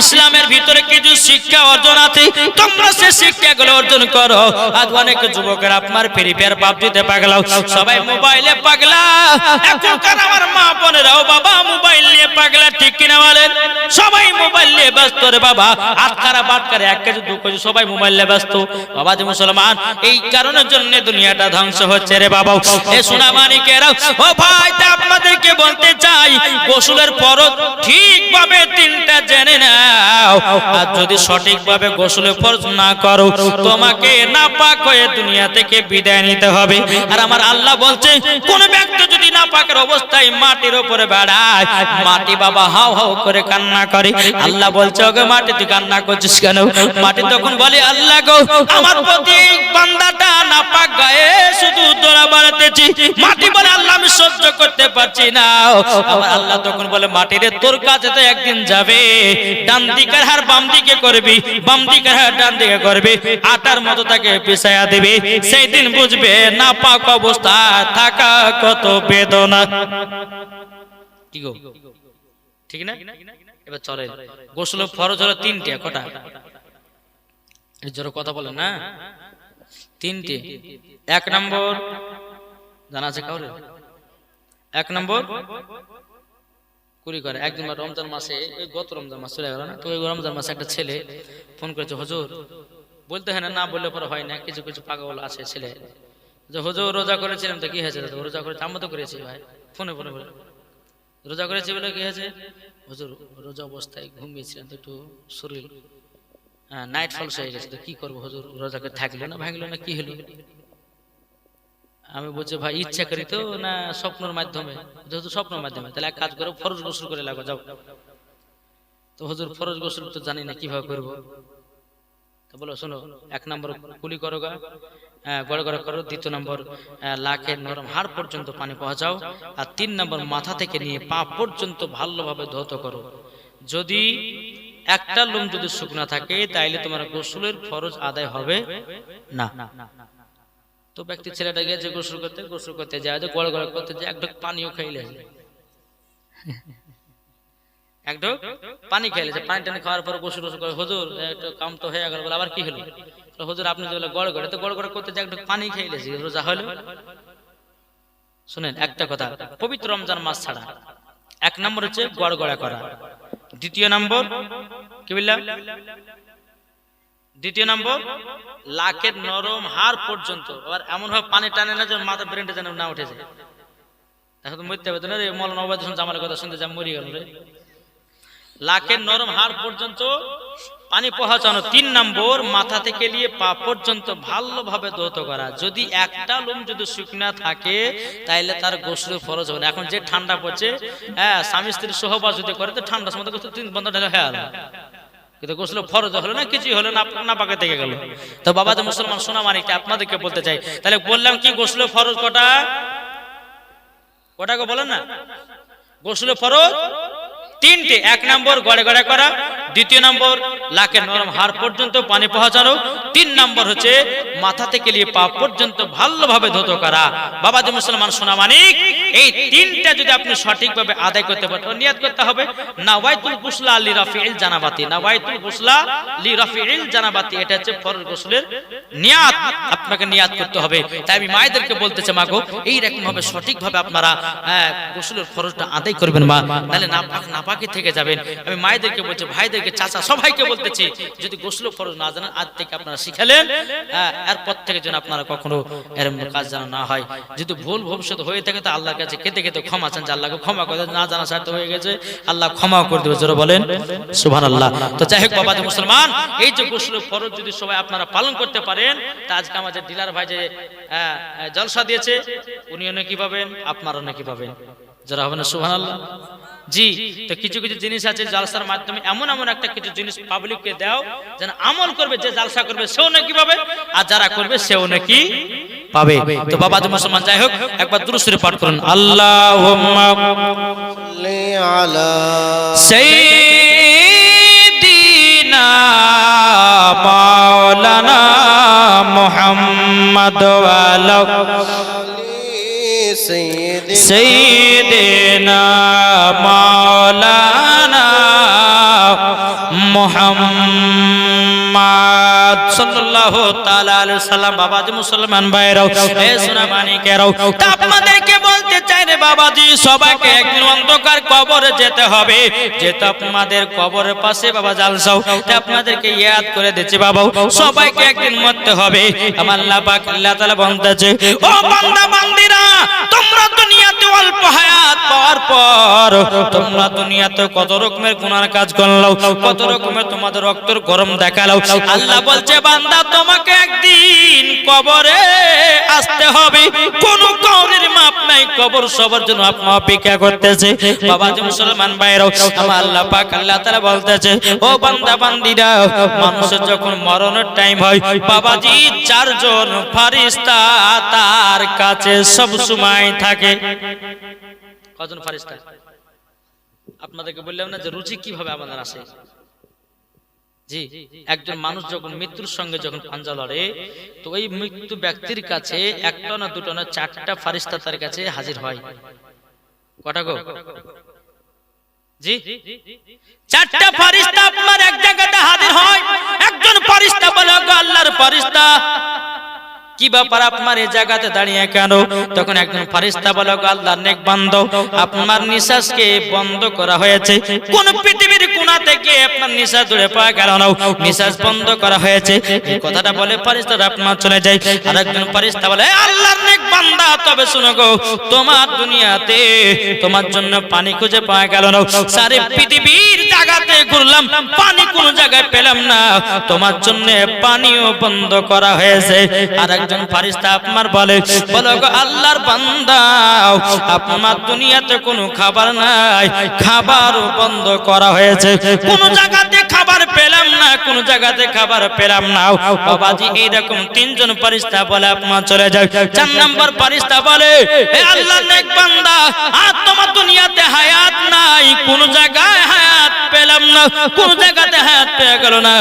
ইসলামের ভিতরে কিছু শিক্ষা অর্জন আছে, তোমরা সে শিক্ষাগুলো অর্জন করো। আজ অনেক যুবকের আপনার ফ্রি ফায়ার পাবজিতে পাগলা, সবাই মোবাইলে পাগলা। এখনকার আমার মা বোনেরাও বাবা মোবাইল নিয়ে পাগলা, ঠিক কিনা বলেন? সবাই মোবাইল নিয়ে ব্যস্ত রে বাবা, আটকারা বাটকারা, এক কেজি দু কেজি সবাই মোবাইল নিয়ে ব্যস্ত। বাবা যে মুসলমান, এই কারণের জন্য দুনিয়াটা ধ্বংস হচ্ছে রে বাবা। এ সোনা মানিকেরা, ও ভাই, তা আপনাদেরকে বলতে চাই, গোসলের ফরজ ঠিকভাবে তিনটা জেনে নাও। আর যদি সঠিকভাবে গোসলের ফরজ না করো, তোমাকে নাপাক হয়ে দুনিয়া থেকে বিদায় নিতে হবে। আর আমার আল্লাহ বলছে, কোন ব্যক্তি যদি নাপাকের অবস্থায় মাটির উপরে বেড়ায়, মাটি বাবা হাও হাও করে কান্না করে। আল্লাহ বলছে, ওকে মাটি তুই কান্না করছিস কেন? মাটি তখন বলে, আল্লাহ গো, আমার প্রতি বান্দাটা নাপাক গায়ে শুধু দৌড়া বাড়াতেছি। মাটি বলে, আল্লাহ আমি সহ্য করতে পারছি না। আমার আল্লাহ তখন বলে, মাটি রে, তোর কাছে তো একদিন যাবে, ডান দিকের হার বাম দিকে করবি, বাম দিকের হার ডান দিকে করবি, আটার মতো তাকে পিছায়া দিবে। সেই দিন বুঝবে নাপাক অবস্থা থাকা কত বেদনা। ঠিক না? এবার চলেন, গোসল ফরজ হলো তিনটে। কটা? জোরে কথা বলেন না। তিনটে। এক নম্বর জানা আছে কাউরে? এক নম্বর কুড়ি করে একদিন রমজান মাসে, গত রমজান মাস চলে গেল না, তো ওই রমজান মাসে একটা ছেলে ফোন করেছে, হুজুর, বলতে হয় না বললে পরে হয় না, কিছু কিছু পাগল আছে ছেলে, যে হুজুর রোজা করেছিলাম তো কি হয়েছে? রোজা করেছি, আমি তো করেছি ভাই, ফোনে ফোনে বলে রোজা করেছি বলে কি হয়েছে? হুজুর রোজা অবস্থায় ঘুমিয়েছিলাম তো একটু শরীর নাইট ফলস হয়ে গেছে, তো কি করবো হুজুর, রোজাকে থাকলো না ভাঙলো না, কি হলো? আমি বলছি, ভাই ইচ্ছা করি তো না স্বপ্নের মাধ্যমে? যেহেতু স্বপ্নের মাধ্যমে, তাহলে এক কাজ করো, ফরজ গোসল করে লাগো, যাও। তো হুজুর ফরজ গোসল তো জানি না, কিভাবে করবো? তো বলো, শোনো, এক নম্বর কুলি করো গা, গড়ে গড়ে করো। দ্বিতীয় নম্বর, লাখের নরম হাড় পর্যন্ত পানি পৌঁছাও। আর তিন নম্বর, মাথা থেকে নিয়ে পা পর্যন্ত ভালোভাবে ধৌত করো। যদি একটা লোম যদি শুকনা থাকে, তাইলে তোমার গোসলের ফরজ আদায় হবে না। তো ব্যক্তি ছেলেটা গিয়েছে গোসল করতে যায়, তো গড়ে গড়ে করতে যায়, এক ঢোক পানিও খাইলে, এক ঢোক পানি খাইলেছে। পানি টানি খাওয়ার পর গোসল করে, হুজুর একটু কাম তো হয়ে গেল, বলে আবার কি হলো? হুজুর আপনি যে গড়ে গড়ে, তো গড়ে গড়ে করতে যায়, এক ঢোক পানি খাইলেছি, রোজা হলো? শুনেন একটা কথা, পবিত্র রমজান মাস ছাড়া এক নম্বর হচ্ছে গড় গড়া করা। দ্বিতীয় নম্বর কি বললাম? দ্বিতীয় নম্বর, লাখের নরম হাড় পর্যন্ত। আর এমন ভাবে পানি টানে না যে মাথা ব্রেনটা যেন না উঠে যায়, এখন তো মরতে হবে না রে। মৌলানা ওবায়দ হোসেন জামালের কথা শুনতে যা মরি গেল রে। লাখের নরম হাড় পর্যন্ত পানি পৌঁছানো। তিন নম্বর, মাথা থেকে নিয়ে পা পর্যন্ত ভালোভাবে ধৌত করা। যদি একটা লোম যদি শুকনা থাকে, তাইলে তার গোসল ফরজ হবে না। এখন যে ঠান্ডা পড়ছে, স্বামী স্ত্রীর সহবাস যদি করে, তো ঠান্ডার সময় তিন বন্ধ ঢেলে হয়ে গেল, কিন্তু গোসল ফরজ হলো না, কিছুই হলো না, পাকে থেকে গেল। তো বাবা যে মুসলমান সোনা মানিককে আপনাদেরকে বলতে চাই, তাহলে বললাম কি, গোসল ফরজ কটা? কটা গো বলেন না? গোসল ফরজ তিনটে। এক নম্বর গড়ে গড়ে করা, দ্বিতীয় নম্বর লাকের নরম হাড় পর্যন্ত পানি পৌঁছানো, 3 নম্বর হচ্ছে মাথা থেকে নিয়ে পা পর্যন্ত ভালোভাবে ধৌত করা। বাবাজি মুসলমান সোনা মানিক, এই 3টা যদি আপনি সঠিকভাবে আদায় করতে পারেন, নিয়াত করতে হবে নাওয়াইতুল গুসলা লিরাফিল জানাবাতি, নাওয়াইতুল গুসলা লিরাফিল জানাবাতি, এটা হচ্ছে ফরজ গোসলের নিয়াত, আপনাকে নিয়াত করতে হবে। তাই আমি মায়েদেরকে বলতেছি মা গো, এই রকম ভাবে সঠিকভাবে আপনারা গোসলের ফরজটা আদায় করবেন মা, তাহলে নাপাকি থেকে যাবেন। আমি মায়েদেরকে বলছি, ভাইদেরকে, চাচা সবাইকে বলতেছি, যদি গোসল ফরজ না জানেন আজ থেকে আপনারা শিখালেন, এরপর থেকে যেন আপনারা কখনো এরকম কাজ যেন না হয়। যদি ভুল ভবিষ্যৎ হয়ে থাকে তো আল্লাহর কাছে কেঁদে কেঁদে ক্ষমা চান, যে আল্লাহকে ক্ষমা করে, না জানা সাথে হয়ে গেছে আল্লাহ ক্ষমা করে দেবে, জোরে বলেন সুবহানাল্লাহ। তো যাই হোক বাবাজি মুসলমান, এই যে গোসল ফরজ যদি সবাই আপনারা পালন করতে পারেন, তা আজকে আমাদের ডিলার ভাই যে জলসা দিয়েছে, উনিও নাকি পাবেন, আপনারও নাকি পাবেন, যারা হবে না সুবহানাল্লাহ। জি, তো কিছু কিছু জিনিস আছে জালসার মাধ্যমে, এমন এমন একটা কিছু জিনিস পাবলিককে দাও যেন আমল করবে, যে জালসা করবে সেও নাকি পাবে, আর যারা করবে সেও নাকি পাবে। তো বাবাজি মুসলমান, যাই হোক একবার দুরূদ শরীফ পাঠ করুন, আল্লাহুম্মা সাল্লি আলা সাইয়্যিদিনা মাওলানা মুহাম্মদ ওয়া আলা সাইয়্যিদিনা মাওলানা মুহাম্মদ সাল্লাল্লাহু তাআলা আলাইহি সাল্লাম। বাবাজি মুসলমান ভাইরাও, এ সোনা মানিকেরাও, তা আপনাদেরকে বলতে চাই রে বাবাজি, সবাইকে একদিন অন্ধকার কবরে যেতে হবে, যেটা আপনাদের কবরের পাশে বাবা জালসাও, তা আপনাদেরকে ইয়াদ করে দিচ্ছি বাবা, সবাইকে একদিন মরতে হবে। আমার আল্লাহ পাক আল্লাহ তাআলা বলতেছে, ও বান্দা বান্দিরা, তোমরা দুনিয়াতে অল্প হায়াত পাওয়ার পর তোমরা দুনিয়াতে কত রকমের গুনার কাজ করলো, কত রকমের তোমাদের রক্তের গরম দেখালো। আল্লাহ বলছে, বান্দা তোমাকে একদিন কবরে আসতে হবে, কোন কবরের মাপ নাই, কবর সবার জন্য আপনি অপেক্ষা করতেছে। বাবাজি মুসলমান ভাইরাও, আমার আল্লাহ পাক আল্লাহ তাআলা বলতেছে, ও বান্দা বান্দিরা, মানুষের যখন মরণের টাইম হয় বাবাজি, 4 জন ফেরেশতা তার কাছে সব সময় থাকে। কজন ফেরেশতা? আপনাদেরকে বললাম না যে রুচি কিভাবে আমাদের আসে। জি, একজন মানুষ যখন মৃত্যুর সঙ্গে যখন পাঞ্জা লড়ে, তো ওই মৃত্যু ব্যক্তির কাছে একটা না দুটো না 4টা ফেরেশতা তার কাছে হাজির হয়। কটা গো? জি, 4টা ফেরেশতা আপনার এক জায়গাতে হাজির হয়। একজন ফেরেশতা বলে, আল্লাহর ফেরেশতা, কি ব্যাপার আপনার এই জায়গাতে দাঁড়িয়ে কেন? তখন একজন ফেরেশতা বলে, আল্লাহর নেক বান্দা, আপনার নিঃশ্বাসকে বন্ধ করা হয়েছে, কোন পৃথিবীর কোণা থেকে আপনার নিঃশ্বাস দূরে পাওয়া গেল না, নিঃশ্বাস বন্ধ করা হয়েছে। এই কথাটা বলে ফেরেশতারা আপনার চলে যায়। আর একজন ফেরেশতা বলে, আল্লাহর নেক বান্দা, তবে শুনো গো, তোমার দুনিয়াতে তোমার জন্য পানি খুঁজে পাওয়া গেল না, সারা পৃথিবীর জায়গাতে ঘুরলাম, পানি কোন জায়গায় পেলাম না, তোমার জন্য পানিও বন্ধ করা হয়েছে। আর একজন ফেরেশতা আপনার বলে, বলো গো আল্লাহর বান্দা, আপনার দুনিয়াতে কোনো খাবার নাই, খাবারও বন্ধ করা হয়েছে, কোন জায়গাতে খাবার পেলাম না, কোন জায়গাতে খাবার পেলাম না। বাবাজি এইরকম 3 জন ফেরেশতা বলে আপনার চলে যায়। 4 নম্বর ফেরেশতা বলে, হে আল্লাহর নেক বান্দা, আর তোমার দুনিয়াতে হায়াত নাই, কোন জায়গায় হায়াত পেলাম না, কোন জায়গাতে হায়াত পেয়ে গেল না।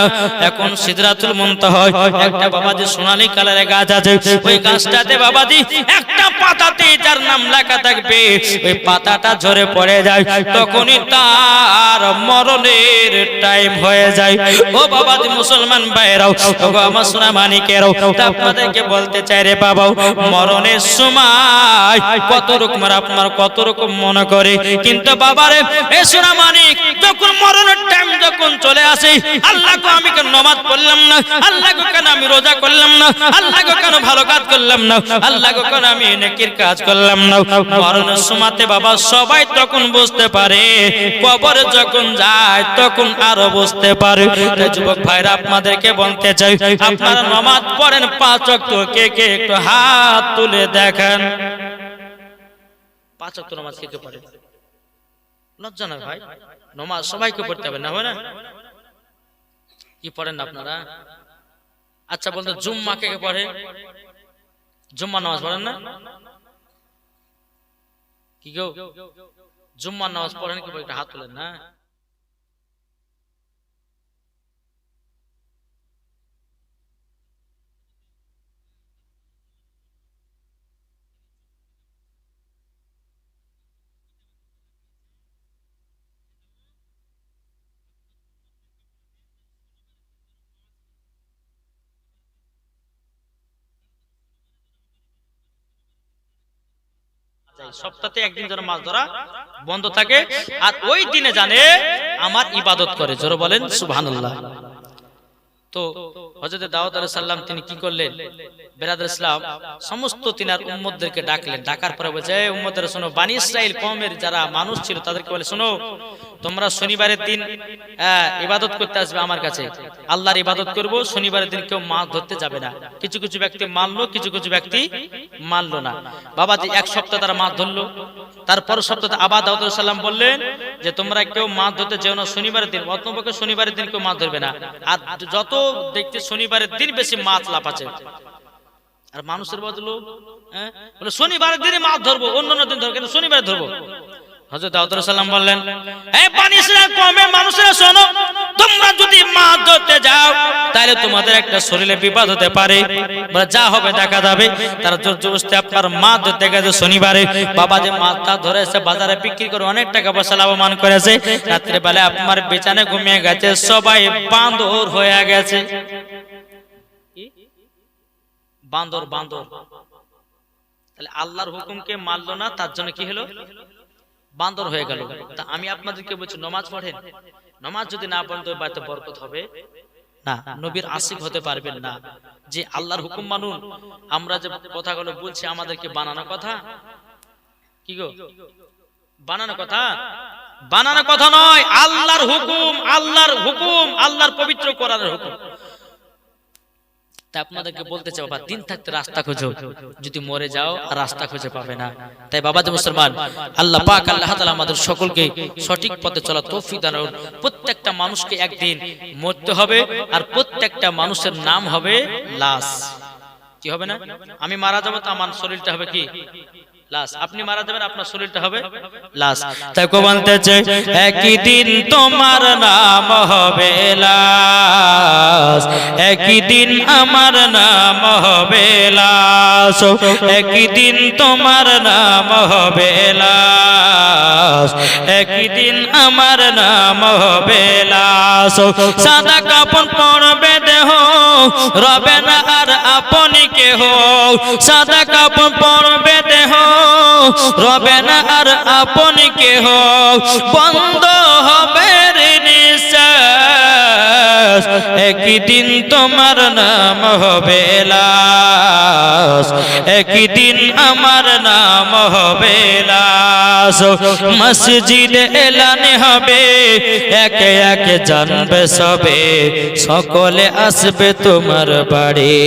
এখন সিদরাতুল মুনতাহা একটা বাবাজি সোনালী কালারের গাছ আছে, ওই গাছটাতে বাবাজি একটা পাতাতে যার নাম লেখা থাকবে, ওই পাতাটা ঝরে পড়ে যায়, তখনই তার মরণের টাইম হয়ে যায়। ও বাবাজি মুসলমান ভাইরাও, ও আমার সোনা মানিকেরাও, আপনাদেরকে বলতে চাই রে বাবা, মরণের সময় কত রকমের আপনার কত রকম মনে করে, কিন্তু বাবারে এ সোনা মানিক, যখন মরণের টাইম যখন চলে আসে, আল্লাহ গো আমি কেন নামাজ পড়লাম না, আল্লাহ গো কেন আমি রোজা করলাম না, আল্লাহ গো কেন ভালো কাজ করলাম না, আল্লাহ গো কেন আমি নেকির কাজ করলাম না। মরণের সময়তে বাবা সবাই তখন বুঝতে পারে, কবরে যখন যায় তখন আরো বুঝতে পারে। যুবক ভাইরা, আপনাদেরকে বলতে চাই, আপনারা নামাজ পড়েন 5 ওয়াক্ত, কে কে একটু হাত তুলে দেখেন। 5 ওয়াক্ত নামাজ কে কে পড়ে? লজ্জা না ভাই, নামাজ সবাইকে পড়তে হবে না, হয় না? কি পড়েন আপনারা? আচ্ছা বলতো, জুম্মা কে কে পড়ে? জুম্মা নামাজ পড়েন না? কি গো, জুম্মার নামাজ পড়েন কি? একটা হাত তুলেন না। সপ্তাহে একদিন যেন মাছ ধরা বন্ধ থাকে, আর ওই দিনে জানে আমার ইবাদত করে। জোরে বলেন সুবহানাল্লাহ। তো হযরত দাউদ আলাইহিস সালাম তিনি কি করলেন, বেরাদর ইসলাম সমস্ত তিনার উম্মতদেরকে ডাকলেন। ডাকার পরে বলে, উম্মতেরা শোনো, বনি ইসরাইল কওমের যারা মানুষ ছিল তাদেরকে বলে, শোনো তোমরা শনিবারের দিন ইবাদত করতে আসবে আমার কাছে, আল্লাহর ইবাদত করব। শনিবারের দিন কেউ মাছ ধরতে যাবে না। কিছু কিছু ব্যক্তি মানলো, কিছু কিছু ব্যক্তি মানলো না। বাবাজি এক সপ্তাহ তারা মাছ ধরলো। তারপর সপ্তাহে আবার দাউদ আলাইহিস সালাম বললেন যে তোমরা কেউ মাছ ধরতে যেও না শনিবারের দিন, অতপক্ষে শনিবারের দিন কেউ মাছ ধরবে না। আর যত দেখতে শনিবারের দিন বেশি মাছ লাফাচ্ছে, আর মানুষের বদলো বলে শনিবারের দিনে মাছ ধরবো, অন্যান্য দিন ধরবো, কিন্তু শনিবারে ধরবো। হযরত দাউদ আলাইহিস সালাম বললেন, এই বনি ইসরাইল কওমের মানুষেরা শোনো, তোমরা যদি মাছ ধরতে যাও তাহলে তোমাদের একটা শরীরে বিপদ হতে পারে, বলে যা হবে দেখা যাবে। তারা জোর জবরদস্তি আপনার মাছ ধরতে গেছে শনিবারে। বাবা যে মাছটা ধরেছে বাজারে বিক্রি করে অনেক টাকা পয়সা লাভবান করেছে, রাত্রে বেলা আপনার বিছানায় ঘুমিয়ে গেছে, সবাই বান্দর হয়ে গেছে। বান্দর বান্দর, তাহলে আল্লাহর হুকুমকে মানলো না, তার জন্য কি হলো, বান্দর হয়ে গেল। তা আমি আপনাদেরকে বলছি নামাজ পড়েন, নামাজ যদি না পড়েন তো বাড়িতে বরকত হবে না, নবীর আশিক হতে পারবেন না। যে আল্লাহর হুকুম মানুন। আমরা যে কথাগুলো বলছি আমাদেরকে বানানো কথা, কি গো বানানো কথা? বানানো কথা নয়, আল্লাহর হুকুম, আল্লাহর হুকুম, আল্লাহর পবিত্র কোরআনের হুকুম। তাই আপনাদেরকে বলতে চাই বাবা, দিন থাকতে রাস্তা খোঁজো, যদি মরে যাও আর রাস্তা খুঁজে পাবে না। তাই বাবা যে মুসলমান, আল্লাহ পাক আল্লাহ তাআলা আমাদের সকলকে সঠিক পথে চলা তৌফিক দান করুন। প্রত্যেকটা মানুষকে একদিন মরতে হবে, আর প্রত্যেকটা মানুষের নাম হবে লাশ। কি হবে না? আমি মারা যাবো তো আমার শরীরটা হবে কি লাশ, আপনি মারা যাবেন আপনার শরীরটা হবে লাশ। তাই কো বলতেছে একই দিন তোমার নাম হবে লাশ, একই দিন আমার নাম হবে লাশ, একই দিন তোমার নাম হবে লাশ, একই দিন আমার নাম হবে লাশ। সাদা কাপড় পরবে দেহ, রবে না আর আপনি কেহ, সাদা কাপড় পরবে দেহ, রবে না আর আপনি কেহ, বন্ধ হবে নিঃশ্বাস, একই দিন তোমার নাম হবে লাশ, একই দিন আমার নাম হবে লাশ। মসজিদ এলানে হবে, একে একে জানবে সবে, সকলে আসবে তোমার বাড়ি।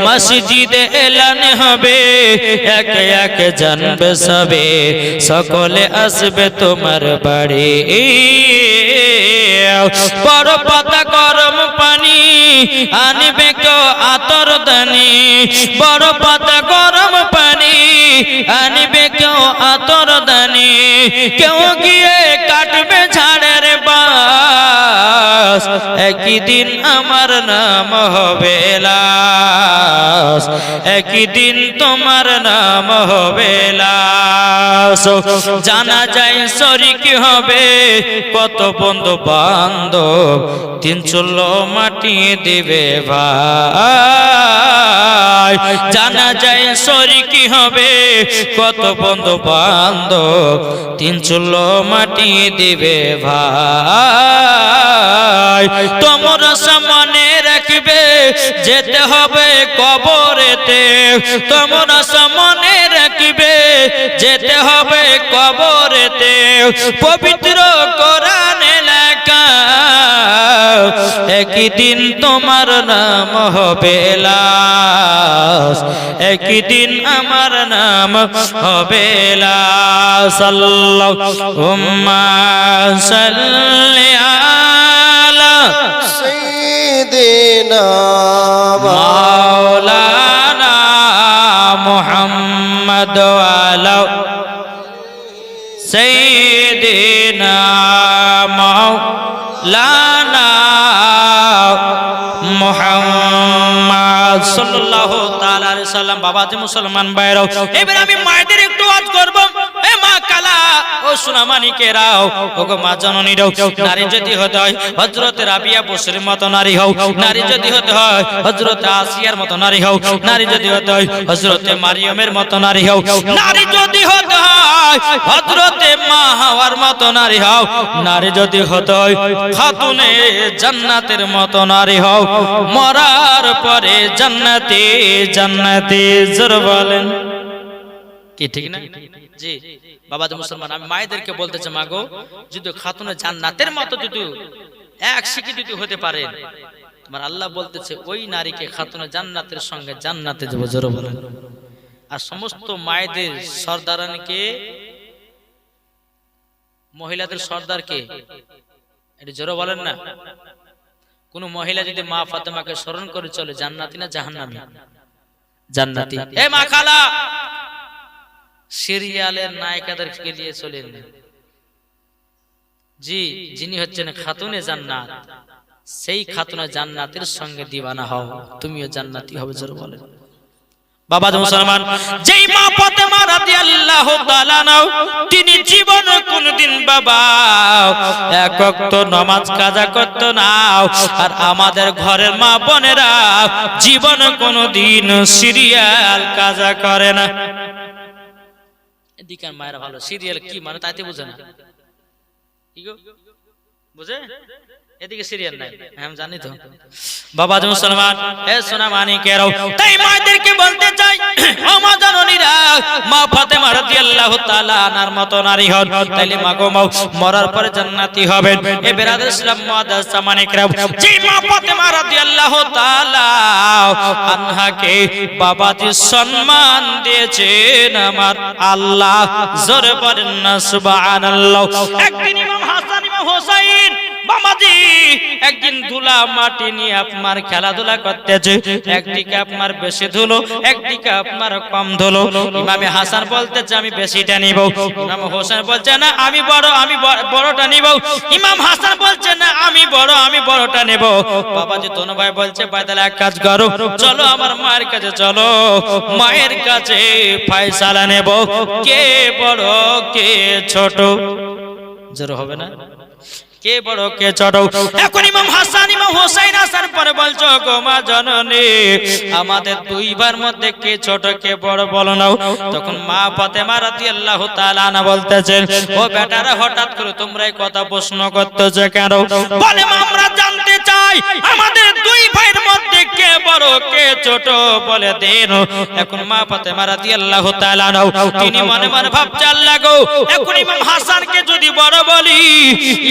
মসজিদে এলান হবে, একে একে জানবে সবে, সকলে আসবে তোমার বাড়ি। বড় পাতা গরম পানি আনবে কেউ আতর দানি, বড় পাতা গরম পানি আনবে কেউ আতর দানি, কেউ গিয়ে কাটবে ঝাড়ের বাস, একই দিন আমার নাম হবে লাশ, একই দিন তোমার নাম হবে লাশ। জানা যায় শরীক হবে কত বন্ধু বান্ধব, দিন চুল মাটি দিবে ভাই, জানা যায় শরীক হবে কত বন্ধু বান্ধব, দিন চুল মাটি দিবে ভাই। তোমরা সামনে রাখবে যেতে হবে কবরেতে, তোমরা সামনে রাখবে যেতে হবে কবরেতে, পবিত্র কোরআনে লেখা একই দিন তোমার নাম হবে লাশ, একই দিন আমার নাম হবে লাশ। আল্লাহুম্মা সাল্লি আলা সাইয়্যিদিনা মাওলানা মুহাম্মদ ওয়া আলা সাইয়্যিদিনা মাওলানা মুহাম্মদ সাল্লাল্লাহু তাআলা আলাইহি সাল্লাম। বাবা যে মুসলমান ভাইরাও, এবার আমি মায়েদের একটু ওয়াজ করব। এ মা কালা ও সোনামানিকেরাও, ওগো মা জননীরাও, নারী যদি হতে হয় হযরত রাবিয়া বসরির মতো নারী হও, নারী যদি হতে হয় হযরত আসিয়ার মতো নারী হও, নারী যদি হতে হয় হযরত মারিয়মের মতো নারী হও, নারী যদি হতে হয় হযরত মা হাওয়ার মতো নারী হও, নারী যদি হতে হয় খাতুনে জান্নাতের মতো নারী হও, মরার পরে জান্নাতে জান্নাতে। জোরে বলেন কি ঠিক না? জি বাবা যে মুসলমান, আমি মায়েদেরকে বলতেছে মা গো, যদি খাতুনে জান্নাতের মতো যদি এক শিখি যদি হতে পারে, তোমার আল্লাহ বলতেছে ওই নারীকে খাতুনে জান্নাতের সঙ্গে জান্নাতে দেব। জোরে বলেন। আর সমস্ত মায়েদের সর্দারানকে, মহিলাদের সর্দারকে, এটা জোরে বলেন না। কোন মহিলা যদি মা ফাতেমাকে স্মরণ করে চলে, জান্নাতি না জাহান্নামী? জান্নাতি। এ মা খালা, সিরিয়ালের নায়িকাদেরকে নিয়ে চলেন, জি যিনি হচ্ছেন খাতুনে জান্নাত, সেই খাতুনে জান্নাতের সঙ্গে দিওয়ানা হও, তুমিও জান্নাতি হবে। জোরে বলেন। বাবা মুসলমান, যেই মা ফাতেমা রাদিয়াল্লাহু তাআলা নাও, তিনি জীবনে কোনদিন বাবা এক ওয়াক্ত নামাজ কাজা করত না। আর আমাদের ঘরের মা বোনেরা জীবনে কোনদিন সিরিয়াল কাজা করে না। এদিকে মায়েরা ভালো, সিরিয়াল কি মানে তাইতে বুঝে না, কি গো বুঝে? এদিকে সিরিয়াল নাই, আমি জানি তো। বাবা মুসলমান, হে সোনা মানিকেরাও, তাই মায়েদেরকে বলতে চাই, ও মা জননীরা, মা ফাতেমা রাদিয়াল্লাহু তাআলা আনহার মতো নারী হন, তাইলে মা গো মাও মরার পরে জান্নাতি হবেন। এ বেরাদর ইসলাম মুআদ্দাস মানিকেরাও, যে মা ফাতেমা রাদিয়াল্লাহু তাআলা আনহাকে বাবাজি সম্মান দিয়েছেন আমার আল্লাহ। জোরে বলেন না সুবহানাল্লাহ। একদিন ইমাম হাসান ইমাম হোসেন বাবাজি একদিন ধুলা মাটি নিয়ে আপনার খেলাধুলা করতেছে, একদিকে আপনার বেশি ধুলো, একদিকে আপনার কম ধুলো। ইমামে হাসান বলতেছে আমি বেশিটা নিব, ইমাম হোসেন বলছে না আমি বড়টা নিব, ইমাম হাসান বলছে না আমি বড়টা নেব। বাবাজি দোনো ভাই বলছে ভাই তাহলে এক কাজ করো, চলো আমার মায়ের কাছে চলো, মায়ের কাছে ফয়সালা নেব, কে বড় কে ছোট। জোরে হবে না? কে বড় কে ছোট? এখন ইমাম হাসান ইমাম হোসেন আসার পরে বলছো গো মা জননী, আমাদের দুই ভাইয়ের মধ্যে কে ছোট কে বড় বলো নাও। তখন মা ফাতেমা রাদিয়াল্লাহু তাআলা আনহা বলতেছেন, ও বেটারা হঠাৎ করে তোমরা এই কথা প্রশ্ন করতেছো কেন? বলে আমরা জানতে চাই আমাদের দুই ভাইয়ের মধ্যে কে বড় কে ছোট বলে দেন। এখন মা ফাতেমা রাদিয়াল্লাহু তাআলা আনহা তিনি মনে মনে ভাবছেন আল্লাহ গো, এখন ইমাম হাসানকে যদি বড় বলি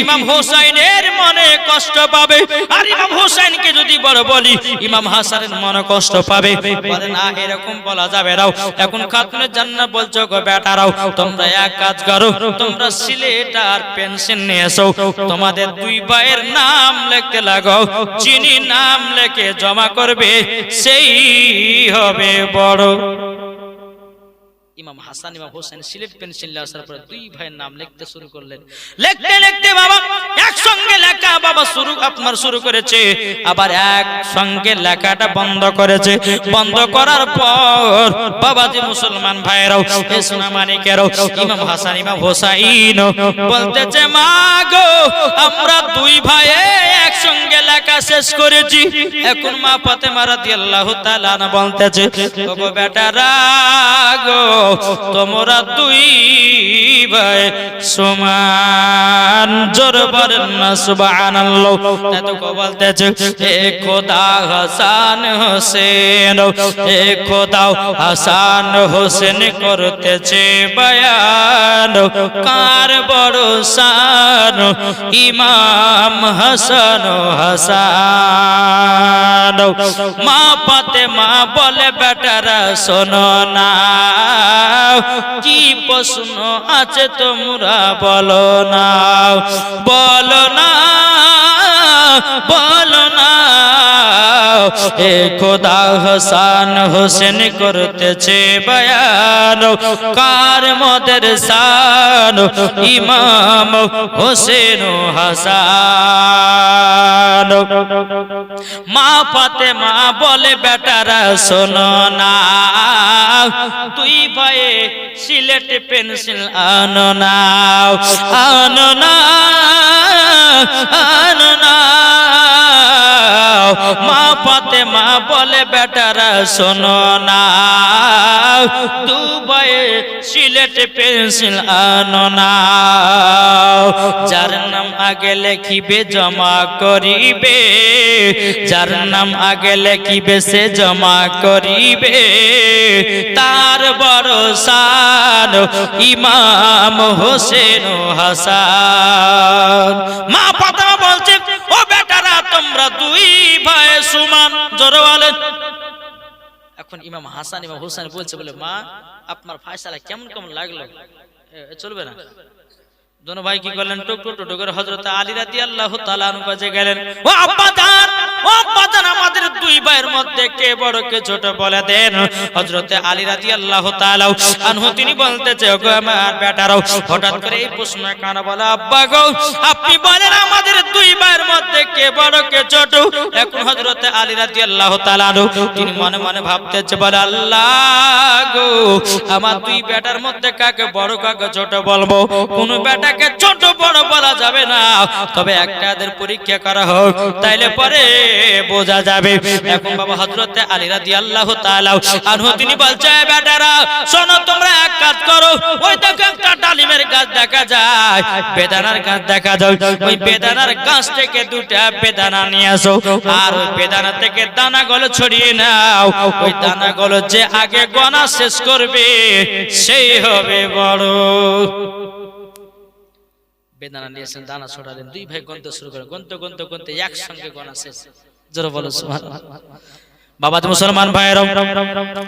ইমাম হোসেনের মনে কষ্ট পাবে, আর ইমাম হোসেনকে যদি বড় বলি ইমাম হাসানের মনে কষ্ট পাবে। বলে না এরকম বলা যাবে না। এখন খাতুনে জান্নাত বলছো গো বেটারাও, তোমরা এক কাজ করো, তোমরা সিলেট আর পেন্সিল নিয়ে এসো, তোমাদের দুই ভাইয়ের নাম লিখতে লাগাও, যিনি নাম লিখে জমা করবে সেই হবে বড়। ইমাম হাসান ইমাম হোসেন সিলেট পেন্সিল আসার পরে দুই ভাইয়ের নাম লিখতে শুরু করলেন। লিখতে লিখতে বাবা একসঙ্গে লেখা বাবা শুরু করেছে, আবার একসঙ্গে লেখাটা বন্ধ করেছে। বন্ধ করার পর বাবাজি মুসলমান ভাইরাও এ সোনা মানিকেরাও ইমাম হাসান ইমাম হোসেন বলতেছে মা গো আমরা দুই ভাই একসঙ্গে লেখা শেষ করেছি। এখন মা ফাতেমা রাদিয়াল্লাহু তাআলা আনহা বলতেছে ওগো বেটারা গো, তোমরা দুই ভাই সমান। জোরে বলেন না সুবহানাল্লাহ। এত কো বলতেছে এ খোদা হাসান হোসেন, এ খোদা হাসান হোসেন করতেছে বয়ান, কার বড় শান ইমাম হাসান হাসান। মা ফাতেমা বলে বেটারা শোনো না, কি প্রশ্ন আছে তোমরা বলো না, বলো না, বলো না, এ খোদা হাসান হোসেন করতেছে বয়ান কার মদের সান ইমাম হোসেন হাসান। মা ফাতেমা বলে বেটারা শোনো না, তুই ভাইয়ে সিলেট পেন্সিল আনো না, আনো না, আনো না। মা ফাতেমা বলে বেটারা শোনো না, দুবাই সিলেট পেন্সিল আনো না। যার নাম আগে লেখিবে জমা করিবে, যার নাম আগে লেখিবে সে জমা করিবে, তার বড় শান ইমাম হোসেন হাসান। মা ফাতেমা বলছে ও বেটারা তোমরা দুই ভাই সমান, জোরে বলেন। এখন ইমাম হাসান ইমাম হোসেন বলছে বলে মা আপনার ফয়সালা কেমন কেমন লাগলো, চলবে না। दोनों भाई की करलें टुक टुक टुक कर हजरत आली রাদিয়াল্লাহু তাআলা আনহু কাছে গেলেন। ও আব্বা জান, ও আব্বা জান, আমাদের দুই ভাইয়ের মধ্যে কে বড় কে ছোট বলে দেন। হযরত আলী রাদিয়াল্লাহু তাআলা আনহু তিনি বলতেছে ওগো আমার বেটারাও, হঠাৎ করে এই প্রশ্ন কেন বলে আব্বা গো আপনি বলেন আমাদের দুই ভাইয়ের মধ্যে কে বড় কে ছোট। এখন হযরত আলী রাদিয়াল্লাহু তাআলা আনহু তিনি মনে মনে ভাবতেছে বলে আল্লাহ গো আমার দুই বেটার মধ্যে কাকে বড় কাকে ছোট বলবো, কোন বেটা ছোট বড় বলা যাবে না, তবে একটাদের পরীক্ষা করা হোক তাইলে পরে বোঝা যাবে। এখন বাবা হযরত আলী রাদিয়াল্লাহু তাআলা আনহু তিনি বলছে বেটারা শোনো তোমরা এক কাজ করো, ওই দেখো একটা ডালিমের গাছ দেখা যায়, বেদানার গাছ দেখা যায়, ওই বেদানার গাছ থেকে দুটা বেদানা নিয়ে আসো, আর ওই বেদানা থেকে দানাগুলো ছড়িয়ে নাও, ওই দানাগুলো যে আগে গোনা শেষ করবে সেই হবে বড়। বেদানা নিয়েছেন, দানা ছড়ালেন, দুই ভাই গন্তে শুরু করেন, গন্তে গন্তে গন্তে একসঙ্গে গোনা শেষ। জোরে বলো সুবহানাল্লাহ। বাবা মুসলমান ভাইরাও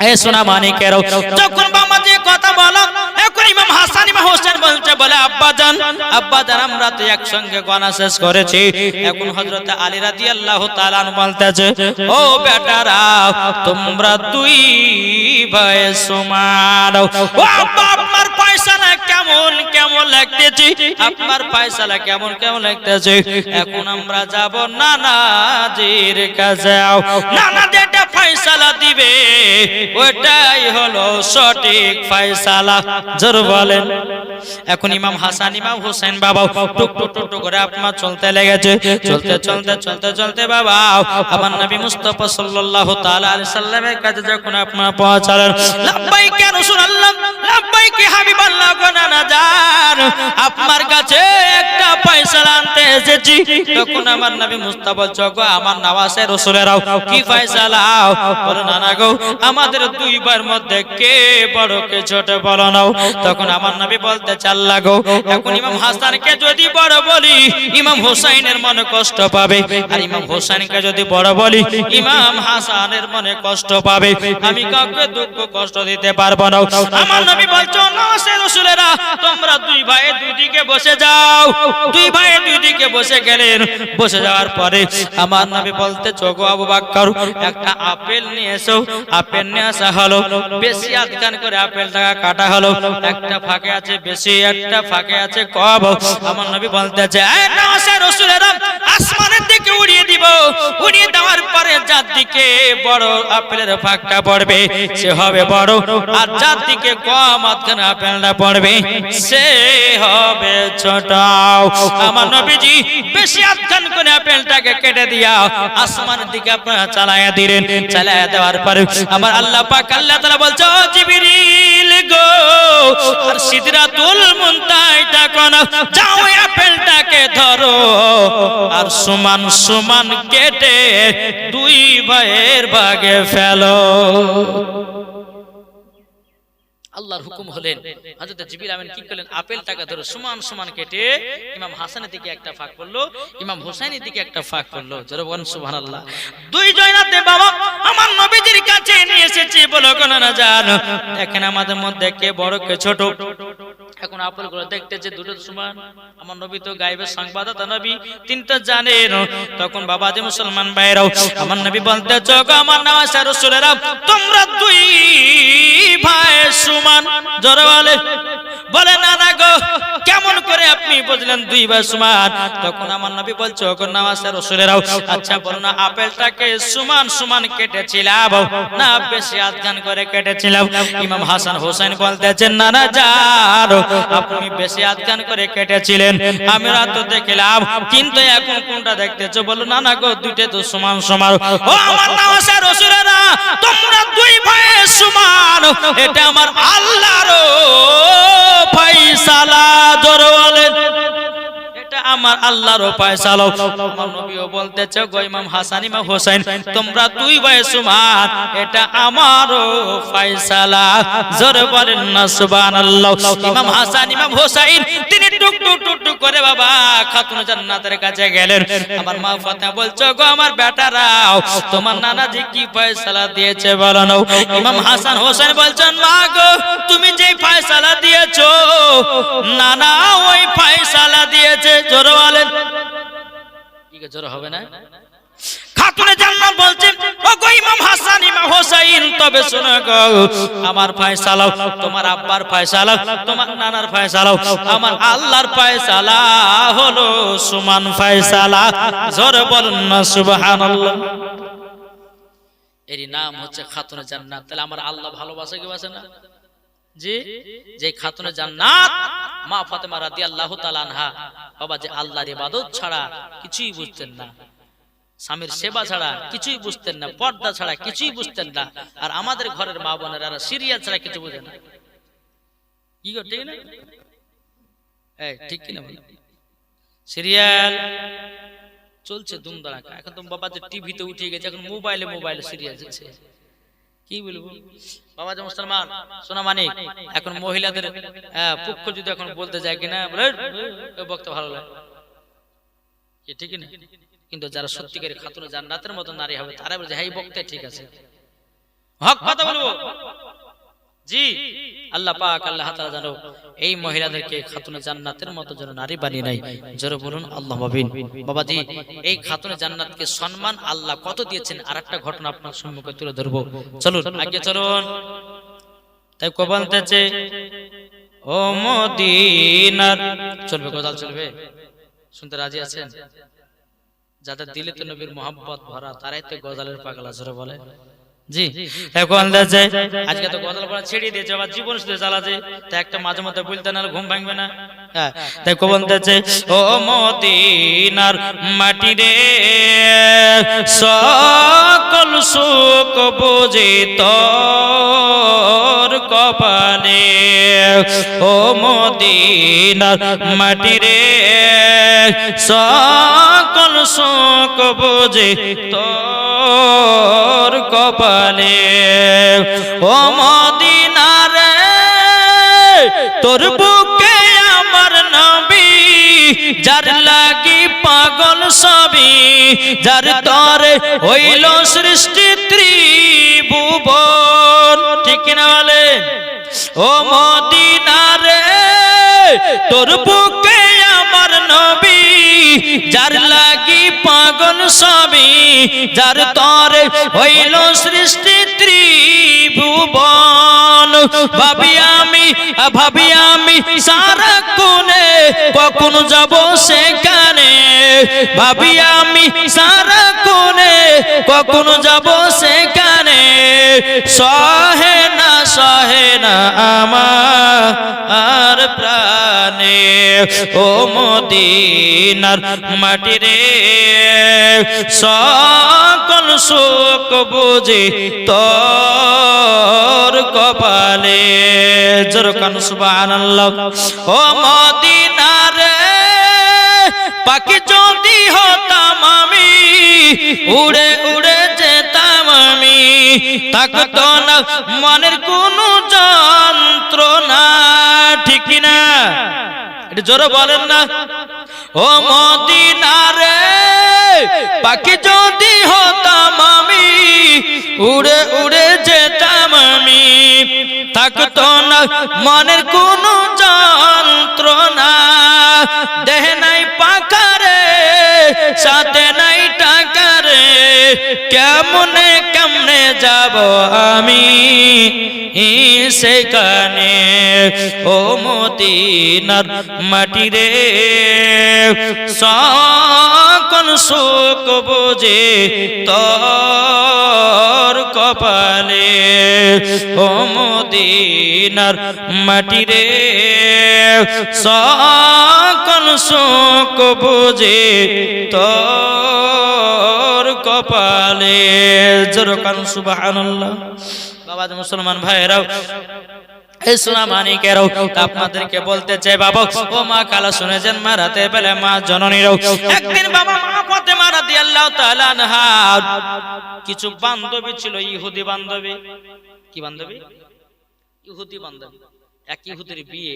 এ সোনা মানিকেরাও যখন বাবা যে কথা বলো, এখন ইমাম হাসান ইমাম হোসেন বলছে বলে আব্বা জান আমরা তো একসঙ্গে গোনা শেষ করেছি। এখন হযরত আলী রাদিয়াল্লাহু তাআলা বলতেছে ও বেটারা তোমরা দুই ভাই সমান। ও আব্বা আপনার ফয়সালা কেমন কেমন লাগতেছে, আপনার ফয়সালা কেমন কেমন লাগতেছে। এখন আমরা যাব নানাজির কাছে, নানা যেটা ফয়সালা দিবে ওটাই হলো সঠিক ফয়সালা। জোর বলেন। এখন ইমাম হাসান ইমাম হোসেন বাবা টুক টুক টুক করে আপনার চলতে লেগেছে, চলতে চলতে চলতে চলতে বাবা আমার নবী মুস্তাফা সাল্লাল্লাহু তাআলা আলাইহি সাল্লামের কাছে যখন আপনার পৌঁছালেন, লাব্বাইক ইয়া রাসূলুল্লাহ, লাব্বাইক ইয়া হাবিবাল্লাহ, গোনা জান আপনার কাছে একটা ফয়সালা আনতে এসেছি। তখন আমার নবী মুস্তাফা বলছে গো আমার নওয়াসে রাসূলেরাও কি ফয়সালা, বলে নানা গো আমাদের দুই ভাইয়ের মধ্যে কে বড় কে ছোট বলো নাও। তখন আমার নবী বলতে আল্লাহ গো এখন ইমাম হাসানকে যদি বড় বলি ইমাম হোসেনের মনে কষ্ট পাবে, আর ইমাম হোসেনকে যদি বড় বলি ইমাম হাসানের মনে কষ্ট পাবে, আমি কাউকে দুঃখ কষ্ট দিতে পারবো না। আমার নবী বলছো নওয়াসে রাসূলেরা তোমরা দুই ভাই দুই দিকে বসে যাও। দুই ভাই দুই দিকে বসে গেলেন, বসে যাওয়ার পরে আমার নবী বলতে চোগো আবু বকর একটা আপেল নিয়ে এসো। আপেল নিয়ে আসা হলো, বেশি আধখান করে আপেলটা কাটা হলো, একটা ফাঁকে আছে বেশি একটা ফাঁকে আছে কম। আমার নবী বলতেছে এই নওয়াসে রাসূলেরা আসমানের দিকে উড়িয়ে দিব, উড়িয়ে দেওয়ার পরে যার দিকে বড় আপেলের ফাঁকটা পড়বে সে হবে বড়, আর যার দিকে কম আধখান আপেলটা পড়বে সে হবে ছোট। আমার নবীজি বেশি আধখান করে আপেলটাকে কেটে দিয়া আসমানের দিকে আপনারা চালায়া দিলেন। চালায়া দেওয়ার পরে আমার আল্লাহ পাক আল্লাহ তাআলা বলছে ও জিবরিল গো আর সিদরাতুল মুনতাহা কোন যাও আপেলটাকে ধরো আর সমান সমান কেটে দুই ভাইয়ের ভাগে ফেলো। আল্লাহর হুকুম হলেন, হযরত জিবরিল আমিন কি করলেন, আপেলটাকে ধরে সমান সমান কেটে ইমাম হাসানের দিকে একটা ফাঁক করলো, ইমাম হোসেনের দিকে একটা ফাঁক করলো। জোরে বলেন সুবহানাল্লাহ। দুই জয়নাতে বাবা আমার নবীজির কাছে নিয়ে এসেছে, বলো কোন না জান দেখেন আমাদের মধ্যে কে বড় কে ছোট। এখন যখন আপেলগুলো দেখতেছে দুটো সমান, আমার নবী তো গায়েবের সংবাদদাতা নবী, তিনি তো জানেন। তখন বাবাজি মুসলমান ভাইরাও আমার নবী বলতেছে, গো আমার নওয়াজের রাসূলেরা, তোমরা দুই ভাই সমান। জোরে বলে না না গো, কেমন করে আপনি বুঝলেন দুই ভাই সমান? তখন আমার নবী বলছে, ওগো নওয়াজের রাসূলেরা, আচ্ছা বলো না আপেলটাকে সমান সমান কেটেছিলাম না বেশি আধখান করে কেটেছিলাম? ইমাম হাসান হোসেন বলতেছেন, না না যান, আপনি বেশি আধখান করে কেটেছিলেন, আমরা তো দেখলাম, কিন্তু এখন কোনটা দেখতেছো? বলো না না গো, দুইটা তো সমান সমান। ও আমার নওয়াজের রাসূলেরা, তোমরা দুই ভাই সমান, এটা আমার আল্লাহর ফয়সালা। জোরে বলেন, এটা আমার আল্লাহর ফয়সালা। আমার নবীও বলতেছে, গো ইমাম হাসান ইমাম হোসেন, তোমরা দুই ভাই সমান, এটা আমারও ফয়সালা। জোরে বলেন না সুবহানাল্লাহ। ইমাম হাসান ইমাম হোসেন তিনি টুক টুক টুক টুক করে বাবা খাতুন জান্নাতের কাছে গেলেন। আমার মা ফাতেমা বলছে, গো আমার বেটারাও, তোমার নানাজি কি ফয়সালা দিয়েছে বলো না? ইমাম হাসান হোসেন বলছেন, মা গো, তুমি যে ফয়সালা দিয়েছো নানা ওই ফয়সালা দিয়েছে। জোরে বলেন, কি জোরে হবে না? খাতুনে জান্নাত বলছেন, ও গো ইমাম হাসান ইমাম হোসেন, তবে শোনো গো, আমার ফয়সালা, তোমার আব্বার ফয়সালা, তোমার নানার ফয়সালা, আমার আল্লাহর ফয়সালা হলো সমান ফয়সালা। জোরে বলুন না সুবহানাল্লাহ। এরই নাম হচ্ছে খাতুনে জান্নাত। তাহলে আমার আল্লাহ ভালোবাসে কি বাসে না? জি, যে খাতুনে জান্নাত মা ফাতেমা রাদিয়াল্লাহু তাআলা আনহা, বাবা যে আল্লাহর ইবাদত ছাড়া কিছুই বুঝতেন না, স্বামীর সেবা ছাড়া কিছুই বুঝতেন না, পর্দা ছাড়া কিছুই বুঝতেন না। আর আমাদের ঘরের মা বোনেরা সিরিয়াল ছাড়া কিছু বুঝে না। কি গো, ঠিক না? এই ঠিক কিনা বল? সিরিয়াল চলছে দুমদাড়াকা। এখন তো বাবা যে টিভিতে উঠে গেছে, এখন মোবাইলে মোবাইলে সিরিয়াল চলছে। কি বলবো বাবা যে মুসলমান সোনা মানিক, এখন মহিলাদের পক্ষ যদি এখন বলতে যায় কিনা বলে বক্তা ভালো লাগে, ঠিক না? কিন্তু যারা সত্যিকারের খাতুনে জান্নাতের মতো নারী হবে তারা বলছে, হ্যাঁ বক্তা ঠিক আছে, হক কথা বলবো। জি, আল্লাহ পাক আল্লাহ তাআলা জানো এই মহিলাদেরকে খাতুনে জান্নাতের মতো যেন নারী বানিয়ে নাই। জোরে বলুন আল্লাহ আমিন। বাবাজি, এই খাতুনে জান্নাতকে সম্মান আল্লাহ কত দিয়েছেন, আরেকটা ঘটনা আপনার সম্মুখে তুলে ধরবো। চলুন আগে চলুন। তাই কো বলতেছে, ও মদিনার, চলবে গজাল চলবে? শুনতে রাজি আছেন? যাদের দিলে তো নবীর মহব্বত ভরা তারাই তো গজালের পাগলা। জোরে বলে জি। এখন দেখছে আজকে তো গজাল পড়া ছেড়ে দিয়েছে, আবার জীবন শুধু জ্বালাছে, তাই একটা মাঝে মধ্যে বলতে না ঘুম ভাঙবে না। হ্যাঁ, তাই কো বলতেছে, ও মদিনার মাটি রে, সকল সুখ বুঝি তোর কপালে। ও মদিনার মাটি রে, সকল সুখ বুঝি তোর কপালে। ও মদিনা রে, তোর বুকে আমার নবী, যার লাগি পাগল সবই, যার তরে হইল সৃষ্টি ত্রিভুবন। ঠিক কিনা বলে? ও মদিনা রে, তোর বুকে আমার নবী, যার লাগি পাগল সবই, যার তরে হইল সৃষ্টি ত্রিভুবন। ভাবি আমি সারা কোণে, কখন যাব সেখানে? ভাবি আমি সারা কোণে, কখন যাব সেখানে? সহে না আমার প্রাণে। ও মদিনার মাটি রে, সকল সুখ বুঝি তোর কপালে। জোরকান সুবহানাল্লাহ। ও মদিনা রে, পাখি যদি হতাম আমি, উড়ে উড়ে যেতাম আমি, থাকতো না মনের কোনো যন্ত্রণা। ঠিক না? এটা জোরে বলেন না। ও মদিনা রে, পাখি যদি হতাম আমি, উড়ে উড়ে যেতাম আমি, থাকতো না মনের কোনো দেহ নাই পাকা রে, সাথে নাই টাকা রে, কেমনে কেমনে যাব আমি সেখানে। ও মদিনার মাটি রে, সকল সুখ বুঝে তোর কপালে। ও মদিনার মাটি রে, সকল সুখ বুঝে তোর কপালে। জোরকান সুবহানাল্লাহ। বাবা মুসলমান ভাইরাও, এই সোনা মানিকেরাও, আপনাদেরকে বলতে চাই বাবা ও মা কালা শুনেছেন, মা রাতে বেলা মা জননীরাও একদিন বাবা মা ফাতেমা রাদিয়াল্লাহু তাআলা আনহা কিছু বান্ধবী ছিল, ইহুদি বান্ধবী। কি বান্ধবী? ইহুদি বান্ধবী। এক ইহুদির বিয়ে